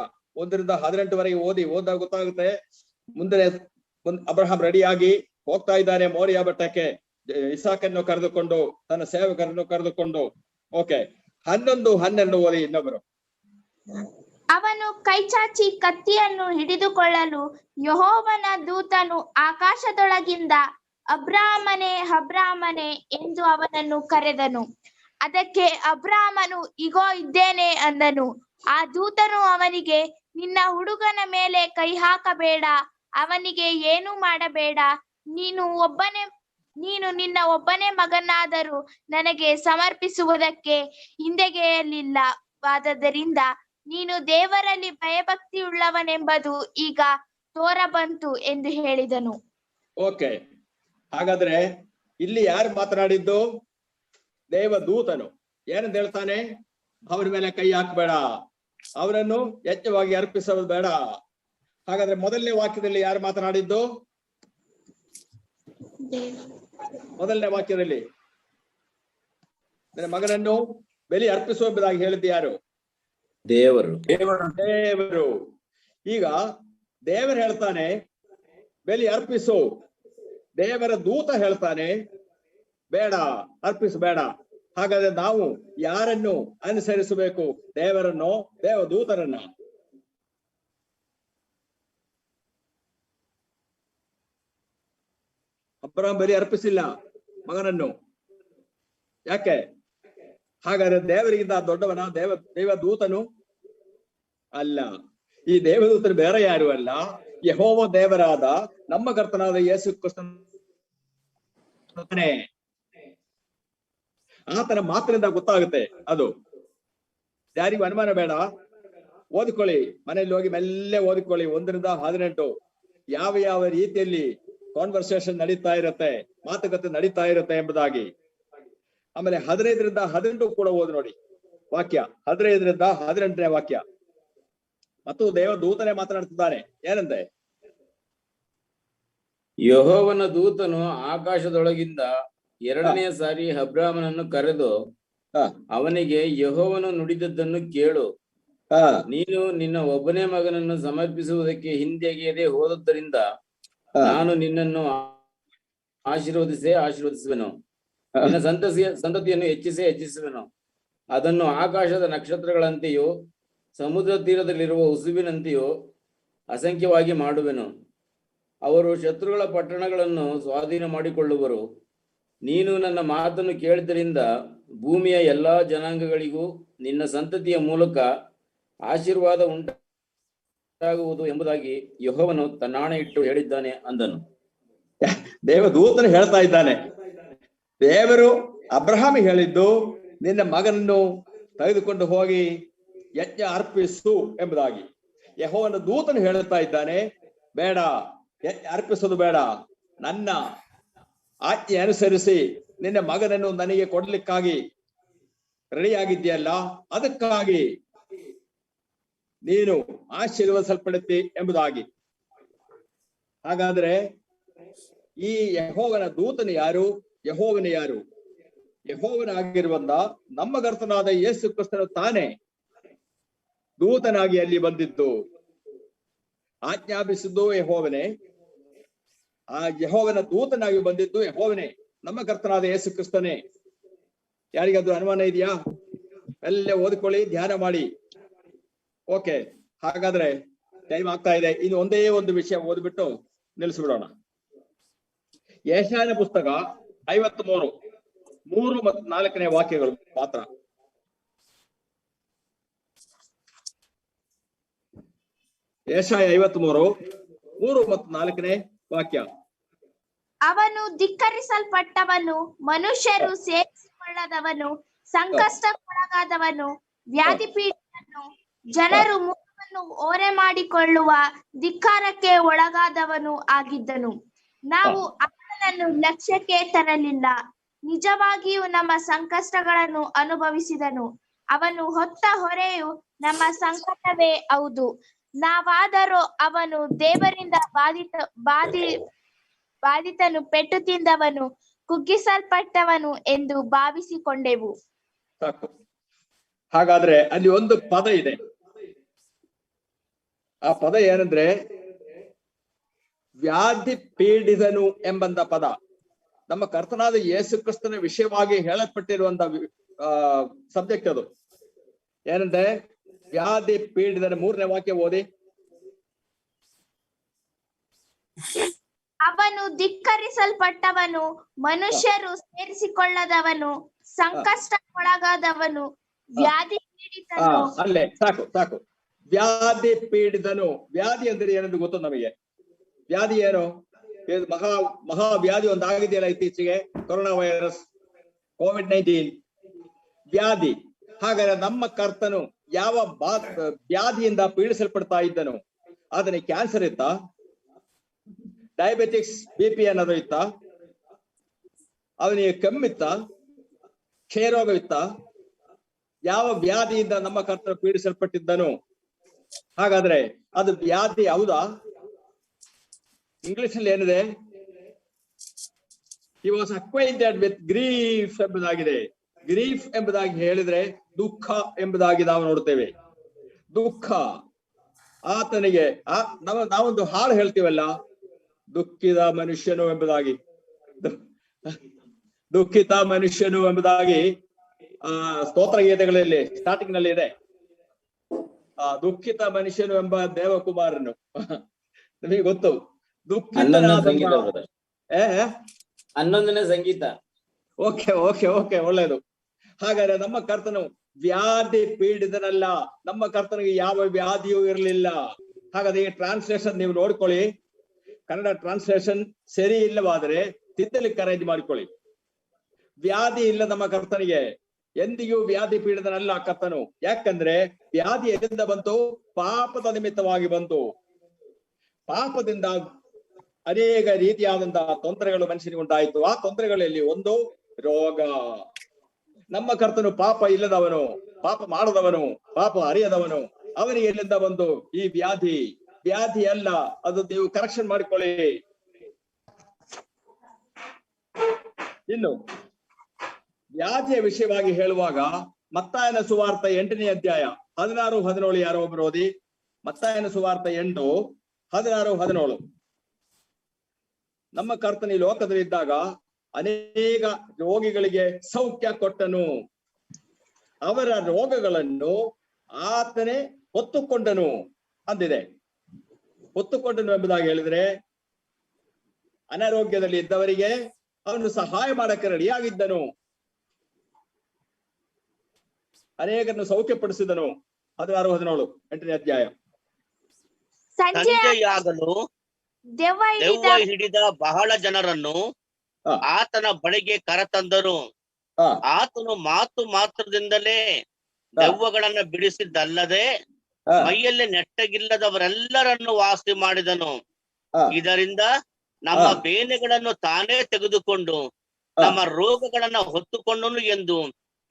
1ರಿಂದ 18 ಓದಿದಾಗ ಗೊತ್ತಾಗುತ್ತೆ. ಮುಂದೆ ಅಬ್ರಹಾಂ ರೆಡಿಯಾಗಿ ಹೋಗ್ತಾ ಇದ್ದಾನೆ ಮೋರಿಯಾ ಬೆಟ್ಟಕ್ಕೆ, ಇಸಾಕನ್ನು ಕರೆದುಕೊಂಡು, ತನ್ನ ಸೇವಕರನ್ನು ಕರೆದುಕೊಂಡು. ಓಕೆ, 11, 12 ಓದಿ ಇನ್ನೊಬ್ಬರು. ಅವನು ಕೈಚಾಚಿ ಕತ್ತಿಯನ್ನು ಹಿಡಿದುಕೊಳ್ಳಲು ಯೆಹೋವನ ದೂತನು ಆಕಾಶದೊಳಗಿಂದ ಅಬ್ರಾಮನೇ ಅಬ್ರಾಮನೇ ಎಂದು ಅವನನ್ನು ಕರೆದನು. ಅದಕ್ಕೆ ಅಬ್ರಾಮನು ಇಗೋ ಇದ್ದೇನೆ ಅಂದನು. ಆ ದೂತನು ಅವನಿಗೆ, ನಿನ್ನ ಹುಡುಗನ ಮೇಲೆ ಕೈ ಹಾಕಬೇಡ, ಅವನಿಗೆ ಏನೂ ಮಾಡಬೇಡ. ನೀನು ನಿನ್ನ ಒಬ್ಬನೇ ಮಗನಾದರೂ ನನಗೆ ಸಮರ್ಪಿಸುವುದಕ್ಕೆ ಹಿಂದೆಗೆಯಲಿಲ್ಲವಾದ್ದರಿಂದ ನೀನು ದೇವರಲ್ಲಿ ಭಯಭಕ್ತಿಯುಳ್ಳವನೆಂಬುದು ಈಗ ತೋರಬಂತು ಎಂದು ಹೇಳಿದನು. ಓಕೆ, ಹಾಗಾದ್ರೆ ಇಲ್ಲಿ ಯಾರು ಮಾತನಾಡಿದ್ದು? ದೇವದೂತನು. ಏನಂತ ಹೇಳ್ತಾನೆ? ಅವರ ಮೇಲೆ ಕೈ ಹಾಕ್ಬೇಡ, ಅವರನ್ನು ಯಜ್ಞವಾಗಿ ಅರ್ಪಿಸೋದು ಬೇಡ. ಹಾಗಾದ್ರೆ ಮೊದಲನೇ ವಾಕ್ಯದಲ್ಲಿ ಯಾರು ಮಾತನಾಡಿದ್ದು? ಮೊದಲನೇ ವಾಕ್ಯದಲ್ಲಿ ನನ್ನ ಮಗನನ್ನು ಬಲಿ ಅರ್ಪಿಸುವುದಾಗಿ ಹೇಳಿದ್ದು ಯಾರು? ದೇವರು. ದೇವರು. ಈಗ ದೇವರು ಹೇಳ್ತಾನೆ ಬಲಿ ಅರ್ಪಿಸು, ದೇವರ ದೂತ ಹೇಳ್ತಾನೆ ಬೇಡ, ಅರ್ಪಿಸಬೇಡ. ಹಾಗಾದ್ರೆ ನಾವು ಯಾರನ್ನು ಅನುಸರಿಸಬೇಕು? ದೇವರನ್ನು, ದೇವದೂತರನ್ನ? ಅಬ್ರಹಾಂ ಬಲಿ ಅರ್ಪಿಸಿಲ್ಲ ಮಗನನ್ನು. ಯಾಕೆ? ಹಾಗಾದ್ರೆ ದೇವರಿಗಿಂತ ದೊಡ್ಡವನ ದೇವದೂತನು ಅಲ್ಲ. ಈ ದೇವದೂತನು ಬೇರೆ ಯಾರು ಅಲ್ಲ, ಯೆಹೋವ ದೇವರಾದ ನಮ್ಮ ಕರ್ತನಾದ ಯೇಸು ಕ್ರಿಸ್ತನೇ. ಆತನ ಮಾತಿನಿಂದ ಗೊತ್ತಾಗುತ್ತೆ ಅದು. ಯಾರಿಗೂ ಅನುಮಾನ ಬೇಡ. ಓದಿಕೊಳ್ಳಿ, ಮನೆಯಲ್ಲಿ ಹೋಗಿ ಮೆಲ್ಲೆ ಓದಿಕೊಳ್ಳಿ. 1ರಿಂದ 18 ಯಾವ ಯಾವ ರೀತಿಯಲ್ಲಿ ಕಾನ್ವರ್ಸೇಷನ್ ನಡೀತಾ ಇರುತ್ತೆ, ಮಾತುಕತೆ ನಡೀತಾ ಇರುತ್ತೆ ಎಂಬುದಾಗಿ. ಆಮೇಲೆ 15ರಿಂದ 18 ಕೂಡ ಓದಿ ನೋಡಿ ವಾಕ್ಯ. 15ರಿಂದ 18ನೇ ವಾಕ್ಯ. ಮತ್ತು ದೇವ ದೂತನೇ ಮಾತನಾಡ್ತಿದ್ದಾನೆ, ಏನಂತೆ? ಯೆಹೋವನ ದೂತನು ಆಕಾಶದೊಳಗಿಂದ 2ನೇ ಸಾರಿ ಅಬ್ರಾಮನನ್ನು ಕರೆದು ಹಾ. ಅವನಿಗೆ, ಯೆಹೋವನು ನುಡಿದದ್ದನ್ನು ಕೇಳು. ನೀನು ನಿನ್ನ ಒಬ್ಬನೇ ಮಗನನ್ನು ಸಮರ್ಪಿಸುವುದಕ್ಕೆ ಹಿಂದೆಗೆಯದೆ ಹೋದದ್ದರಿಂದ ನಾನು ನಿನ್ನನ್ನು ಆಶೀರ್ವದಿಸುವೆನು. ನಿನ್ನ ಸಂತತಿಯನ್ನು ಹೆಚ್ಚಿಸುವೆನು. ಅದನ್ನು ಆಕಾಶದ ನಕ್ಷತ್ರಗಳಂತೆಯೂ ಸಮುದ್ರ ತೀರದಲ್ಲಿರುವ ಉಸುಬಿನಂತೆಯೂ ಅಸಂಖ್ಯವಾಗಿ ಮಾಡುವೆನು. ಅವರು ಶತ್ರುಗಳ ಪಟ್ಟಣಗಳನ್ನು ಸ್ವಾಧೀನ ಮಾಡಿಕೊಳ್ಳುವರು. ನೀನು ನನ್ನ ಮಾತನ್ನು ಕೇಳಿದ್ದರಿಂದ ಭೂಮಿಯ ಎಲ್ಲಾ ಜನಾಂಗಗಳಿಗೂ ನಿನ್ನ ಸಂತತಿಯ ಮೂಲಕ ಆಶೀರ್ವಾದ ಉಂಟಾಗುವುದು ಎಂಬುದಾಗಿ ಯೆಹೋವನು ತನ್ನಾಣೆ ಇಟ್ಟು ಹೇಳಿದ್ದಾನೆ ಅಂದನು. ದೇವದೂತನು ಹೇಳ್ತಾ ಇದ್ದಾನೆ, ದೇವರು ಅಬ್ರಹಾಮಿಗೆ ಹೇಳಿದ್ದು ನಿನ್ನ ಮಗನನ್ನು ತೆಗೆದುಕೊಂಡು ಹೋಗಿ ಯಜ್ಞ ಅರ್ಪಿಸು ಎಂಬುದಾಗಿ. ಯೆಹೋವನ ದೂತನು ಹೇಳುತ್ತಾ ಇದ್ದಾನೆ, ಬೇಡ, ಯಜ್ಞ ಅರ್ಪಿಸೋದು ಬೇಡ, ನನ್ನ ಆಜ್ಞೆ ಅನುಸರಿಸಿ ನಿನ್ನ ಮಗನನ್ನು ನನಗೆ ಕೊಡ್ಲಿಕ್ಕಾಗಿ ರೆಡಿಯಾಗಿದ್ಯಲ್ಲ, ಅದಕ್ಕಾಗಿ ನೀನು ಆಶೀರ್ವದಿಸಲ್ಪಡುತ್ತಿ ಎಂಬುದಾಗಿ. ಹಾಗಾದ್ರೆ ಈ ಯೆಹೋವನ ದೂತನು ಯಾರು? ಯೆಹೋವನ ಯಾರು? ಯೆಹೋವನಾಗಿರುವಂತ ನಮ್ಮ ಕರ್ತನಾದ ಯೇಸು ಕ್ರಿಸ್ತನು ತಾನೇ ದೂತನಾಗಿ ಅಲ್ಲಿ ಬಂದಿದ್ದು. ಆಜ್ಞಾಪಿಸಿದ್ದು ಯೆಹೋವನೇ, ಆ ಯೆಹೋವನ ದೂತನಾಗಿ ಬಂದಿದ್ದು ಯೆಹೋವನೇ, ನಮ್ಮ ಕರ್ತನಾದ ಯೇಸು ಕ್ರಿಸ್ತನೇ. ಯಾರಿಗಾದ್ರೂ ಅನುಮಾನ ಇದೆಯಾ? ಎಲ್ಲ ಓದಿಕೊಳ್ಳಿ, ಧ್ಯಾನ ಮಾಡಿ. ಓಕೆ, ಹಾಗಾದ್ರೆ ಟೈಮ್ ಆಗ್ತಾ ಇದೆ. ಇನ್ನು ಒಂದೇ ಒಂದು ವಿಷಯ ಓದ್ಬಿಟ್ಟು ನಿಲ್ಲಿಸ್ಬಿಡೋಣ. ಯೆಶಾಯನ ಪುಸ್ತಕ 53 3 ಮತ್ತು 4ನೇ ವಾಕ್ಯಗಳು ಮಾತ್ರ. ಯೆಶಾಯ 53 3 ಮತ್ತು 4ನೇ ವಾಕ್ಯ. ಅವನು ಧಿಕ್ಕರಿಸಲ್ಪಟ್ಟವನು, ಮನುಷ್ಯರು ಸೇರಿಸಿಕೊಳ್ಳದವನು, ಸಂಕಷ್ಟಕ್ಕೊಳಗಾದವನು, ವ್ಯಾಧಿ ಪೀಡಿತನು, ಜನರು ಮುಖವನ್ನು ಓರೆ ಮಾಡಿಕೊಳ್ಳುವ ಧಿಕ್ಕಾರಕ್ಕೆ ಒಳಗಾದವನು ಆಗಿದ್ದನು. ನಾವು ಅವನನ್ನು ಲಕ್ಷ್ಯಕ್ಕೆ ತರಲಿಲ್ಲ. ನಿಜವಾಗಿಯೂ ನಮ್ಮ ಸಂಕಷ್ಟಗಳನ್ನು ಅನುಭವಿಸಿದನು. ಅವನು ಹೊತ್ತ ಹೊರೆಯು ನಮ್ಮ ಸಂಕಟವೇ ಹೌದು. ನಾವಾದರೂ ಅವನು ದೇವರಿಂದ ಬಾಧಿತನು, ಪೆಟ್ಟು ತಿಂದವನು, ಕುಗ್ಗಿಸಲ್ಪಟ್ಟವನು ಎಂದು ಭಾವಿಸಿಕೊಂಡೆವು. ಸಾಕು. ಹಾಗಾದ್ರೆ ಅಲ್ಲಿ ಒಂದು ಪದ ಇದೆ. ಆ ಪದ ಏನಂದ್ರೆ ವ್ಯಾಧಿ ಪೀಡಿತನು ಎಂಬಂತ ಪದ. ನಮ್ಮ ಕರ್ತನಾದ ಯೇಸು ಕ್ರಿಸ್ತನ ವಿಷಯವಾಗಿ ಹೇಳಲ್ಪಟ್ಟಿರುವಂತ ಸಬ್ಜೆಕ್ಟ್ ಅದು. ಏನಂದ್ರೆ ವ್ಯಾಧಿ ಪೀಡಿತನ. 3ನೇ ವಾಕ್ಯ ಓದಿ. ಅವನು ಧಿಕ್ಕರಿಸಲ್ಪಟ್ಟವನು, ಮನುಷ್ಯರು ಸೇರಿಸಿಕೊಳ್ಳದವನು, ಸಂಕಷ್ಟಕ್ಕೊಳಗಾದವನು, ವ್ಯಾಧಿ ಪೀಡಿತನು. ಅಲ್ಲೇ ಸಾಕು ಸಾಕು. ವ್ಯಾಧಿ ಪೀಡಿತನು. ವ್ಯಾಧಿ ಅಂದ್ರೆ ಏನೆಂದು ಗೊತ್ತು ನಮಗೆ? ವ್ಯಾಧಿ ಏನು? ಮಹಾ ವ್ಯಾಧಿ ಒಂದು ಆಗಿದೆಯಲ್ಲ ಇತ್ತೀಚೆಗೆ, ಕೊರೋನಾ ವೈರಸ್, COVID-19 ವ್ಯಾಧಿ. ಹಾಗಾದ್ರೆ ನಮ್ಮ ಕರ್ತನು ಯಾವ ವ್ಯಾಧಿಯಿಂದ ಪೀಡಿಸಲ್ಪಡ್ತಾ ಇದ್ದನು? ಅದನ್ನ ಕ್ಯಾನ್ಸರ್ ಇತ್ತ? ಡಯಾಬಿಟಿಕ್ಸ್, BP ಅನ್ನೋದು ಇತ್ತ? ಅವನಿಗೆ ಕೆಮ್ಮಿತ್ತ? ಕ್ಷಯರೋಗವಿತ್ತ? ಯಾವ ವ್ಯಾಧಿಯಿಂದ ನಮ್ಮ ಕರ್ತನು ಪೀಡಿಸಲ್ಪಟ್ಟಿದ್ದನು? ಹಾಗಾದ್ರೆ ಅದು ವ್ಯಾಧಿ ಹೌದಾ? ಇಂಗ್ಲಿಷ್ ಅಲ್ಲಿ ಏನಿದೆ? He was acquainted with grief ಎಂಬುದಾಗಿದೆ. ಗ್ರೀಫ್ ಎಂಬುದಾಗಿ ಹೇಳಿದ್ರೆ ದುಃಖ ಎಂಬುದಾಗಿ ನಾವು ನೋಡ್ತೇವೆ. ದುಃಖ ಆತನಿಗೆ ನಾವೊಂದು ಹಾಡು ಹೇಳ್ತೀವಲ್ಲ, ದುಃಖಿತ ಮನುಷ್ಯನು ಎಂಬುದಾಗಿ, ದುಃಖಿತ ಮನುಷ್ಯನು ಎಂಬುದಾಗಿ ಸ್ತೋತ್ರ ಗೀತೆಗಳಲ್ಲಿ ಸ್ಟಾರ್ಟಿಂಗ್ ನಲ್ಲಿ ಇದೆ. ದುಃಖಿತ ಮನುಷ್ಯನು ಎಂಬ ದೇವಕುಮಾರನು ನಿಮಗೆ ಗೊತ್ತು. ದುಃಖಿತ 11ನೇ ಸಂಗೀತ. ಓಕೆ ಓಕೆ ಓಕೆ, ಒಳ್ಳೇದು. ಹಾಗಾದ್ರೆ ನಮ್ಮ ಕರ್ತನು ವ್ಯಾಧಿ ಪೀಡಿತನಲ್ಲ. ನಮ್ಮ ಕರ್ತನಿಗೆ ಯಾವ ವ್ಯಾಧಿಯೂ ಇರಲಿಲ್ಲ. ಹಾಗಾದ್ರೆ ಈ ಟ್ರಾನ್ಸ್ಲೇಷನ್ ನೀವು ನೋಡ್ಕೊಳ್ಳಿ. ಕನ್ನಡ ಟ್ರಾನ್ಸ್ಲೇಷನ್ ಸರಿ ಇಲ್ಲವಾದ್ರೆ ತಿದ್ದಲಿಕ್ಕೆ ಅರೇಂಜ್ ಮಾಡಿಕೊಳ್ಳಿ. ವ್ಯಾಧಿ ಇಲ್ಲ ನಮ್ಮ ಕರ್ತನಿಗೆ. ಎಂದಿಗೂ ವ್ಯಾಧಿ ಪೀಡಿತನಲ್ಲ ಕರ್ತನು. ಯಾಕಂದ್ರೆ ವ್ಯಾಧಿ ಎಲ್ಲಿಂದ ಬಂತು? ಪಾಪದ ನಿಮಿತ್ತವಾಗಿ ಬಂತು. ಪಾಪದಿಂದ ಅನೇಕ ರೀತಿಯಾದಂತಹ ತೊಂದರೆಗಳು ಮನುಷ್ಯನಿಗೆ ಉಂಟಾಯಿತು. ಆ ತೊಂದರೆಗಳಲ್ಲಿ ಒಂದು ರೋಗ. ನಮ್ಮ ಕರ್ತನು ಪಾಪ ಇಲ್ಲದವನು, ಪಾಪ ಮಾಡದವನು, ಪಾಪ ಅರಿಯದವನು. ಅವನಿಗೆ ಎಲ್ಲಿಂದ ಬಂದು ಈ ವ್ಯಾಧಿ? ವ್ಯಾಧಿ ಅಲ್ಲ, ಅದು ನೀವು ಕರೆಕ್ಷನ್ ಮಾಡಿಕೊಳ್ಳಿ. ಇನ್ನು ವ್ಯಾಧಿಯ ವಿಷಯವಾಗಿ ಹೇಳುವಾಗ ಮತ್ತಾಯನ ಸುವಾರ್ತೆ 8ನೇ ಅಧ್ಯಾಯ 16, 17 ಯಾರೋ ಒಬ್ರು ಓದಿ. ಮತ್ತಾಯನ ಸುವಾರ್ತೆ 8, 16, 17. ನಮ್ಮ ಕರ್ತನ ಈ ಲೋಕದಲ್ಲಿದ್ದಾಗ ಅನೇಕ ರೋಗಿಗಳಿಗೆ ಸೌಖ್ಯ ಕೊಟ್ಟನು. ಅವರ ರೋಗಗಳನ್ನು ಆತನೇ ಹೊತ್ತುಕೊಂಡನು ಅಂದಿದೆ. ಹೊತ್ತುಕೊಂಡನು ಎಂಬುದಾಗಿ ಹೇಳಿದ್ರೆ ಅನಾರೋಗ್ಯದಲ್ಲಿ ಇದ್ದವರಿಗೆ ಅವನು ಸಹಾಯ ಮಾಡಕ್ಕೆ ರೆಡಿಯಾಗಿದ್ದನು. ಅನೇಕರನ್ನು ಸೌಖ್ಯಪಡಿಸಿದನು. 16, 17 8ನೇ ಅಧ್ಯಾಯ. ಸಂಜೆಯಾಗಲು ದೆವ್ವ ದೆವ್ವ ಹಿಡಿದ ಹಿಡಿದ ಬಹಳ ಜನರನ್ನು ಆ. ಆತನ ಬಳಿಗೆ ಕರೆತಂದರು. ಆ. ಆತನು ಮಾತು ಮಾತ್ರದಿಂದಲೇ ದೆವ್ವಗಳನ್ನ ಬಿಡಿಸಿದ್ದಲ್ಲದೆ ಆ. ಮೈಯಲ್ಲಿ ನೆಟ್ಟಗಿಲ್ಲದವರೆಲ್ಲರನ್ನು ವಾಸಿ ಮಾಡಿದನು. ಆ. ಇದರಿಂದ ನಮ್ಮ ಆ. ಬೇನೆಗಳನ್ನು ತಾನೇ ತೆಗೆದುಕೊಂಡು ಆ. ನಮ್ಮ ರೋಗಗಳನ್ನ ಹೊತ್ತುಕೊಂಡನು ಎಂದು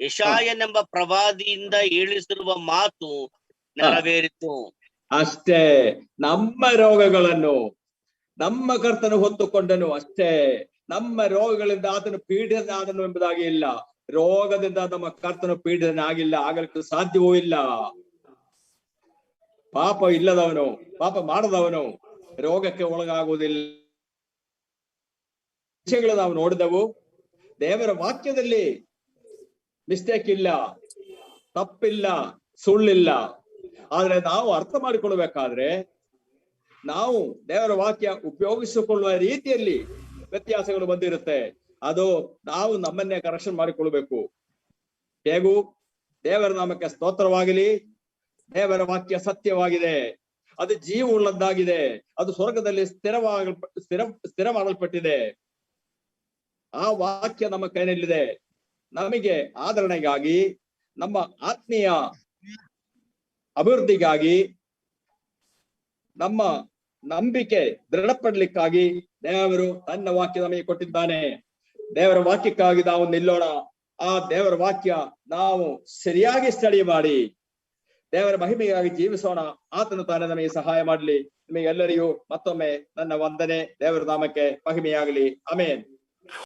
ಯೆಶಾಯನೆಂಬ ಪ್ರವಾದಿಯಿಂದ ಹೇಳಿಸಿರುವ ಮಾತು ನೆರವೇರಿತು. ಅಷ್ಟೇ, ನಮ್ಮ ರೋಗಗಳನ್ನು ನಮ್ಮ ಕರ್ತನು ಹೊತ್ತುಕೊಂಡನು. ಅಷ್ಟೇ, ನಮ್ಮ ರೋಗಗಳಿಂದ ಆತನು ಪೀಡಿತನಾದನು ಎಂಬುದಾಗಿ ಇಲ್ಲ. ರೋಗದಿಂದ ನಮ್ಮ ಕರ್ತನು ಪೀಡಿತನಾಗಿಲ್ಲ, ಆಗಲಿಕ್ಕೆ ಸಾಧ್ಯವೂ ಇಲ್ಲ. ಪಾಪ ಇಲ್ಲದವನು, ಪಾಪ ಮಾಡದವನು ರೋಗಕ್ಕೆ ಒಳಗಾಗುವುದಿಲ್ಲ. ವಿಷಯಗಳು ನಾವು ನೋಡಿದೆವು. ದೇವರ ವಾಕ್ಯದಲ್ಲಿ ಮಿಸ್ಟೇಕ್ ಇಲ್ಲ, ತಪ್ಪಿಲ್ಲ, ಸುಳ್ಳಿಲ್ಲ. ಆದ್ರೆ ನಾವು ಅರ್ಥ ಮಾಡಿಕೊಳ್ಬೇಕಾದ್ರೆ ನಾವು ದೇವರ ವಾಕ್ಯ ಉಪಯೋಗಿಸಿಕೊಳ್ಳುವ ರೀತಿಯಲ್ಲಿ ವ್ಯತ್ಯಾಸಗಳು ಬಂದಿರುತ್ತೆ. ಅದು ನಾವು ನಮ್ಮನ್ನೇ ಕರೆಕ್ಷನ್ ಮಾಡಿಕೊಳ್ಬೇಕು. ಹೇಗೂ ದೇವರ ನಾಮಕ್ಕೆ ಸ್ತೋತ್ರವಾಗಲಿ. ದೇವರ ವಾಕ್ಯ ಸತ್ಯವಾಗಿದೆ, ಅದು ಜೀವ ಉಳ್ಳದ್ದಾಗಿದೆ, ಅದು ಸ್ವರ್ಗದಲ್ಲಿ ಸ್ಥಿರ ಮಾಡಲ್ಪಟ್ಟಿದೆ. ಆ ವಾಕ್ಯ ನಮ್ಮ ಕೈನಲ್ಲಿದೆ. ನಮಗೆ ಆದರಣೆಗಾಗಿ, ನಮ್ಮ ಆತ್ಮೀಯ ಅಭಿವೃದ್ಧಿಗಾಗಿ, ನಮ್ಮ ನಂಬಿಕೆ ದೃಢಪಡ್ಲಿಕ್ಕಾಗಿ ದೇವರು ತನ್ನ ವಾಕ್ಯ ನಮಗೆ ಕೊಟ್ಟಿದ್ದಾನೆ. ದೇವರ ವಾಕ್ಯಕ್ಕಾಗಿ ನಾವು ನಿಲ್ಲೋಣ. ಆ ದೇವರ ವಾಕ್ಯ ನಾವು ಸರಿಯಾಗಿ ಸ್ಟಡಿ ಮಾಡಿ ದೇವರ ಮಹಿಮೆಗಾಗಿ ಜೀವಿಸೋಣ. ಆತನು ತಾನೇ ನಮಗೆ ಸಹಾಯ ಮಾಡಲಿ. ನಿಮಗೆಲ್ಲರಿಗೂ ಮತ್ತೊಮ್ಮೆ ನನ್ನ ವಂದನೆ. ದೇವರ ನಾಮಕ್ಕೆ ಮಹಿಮೆಯಾಗಲಿ. ಆಮೆನ್.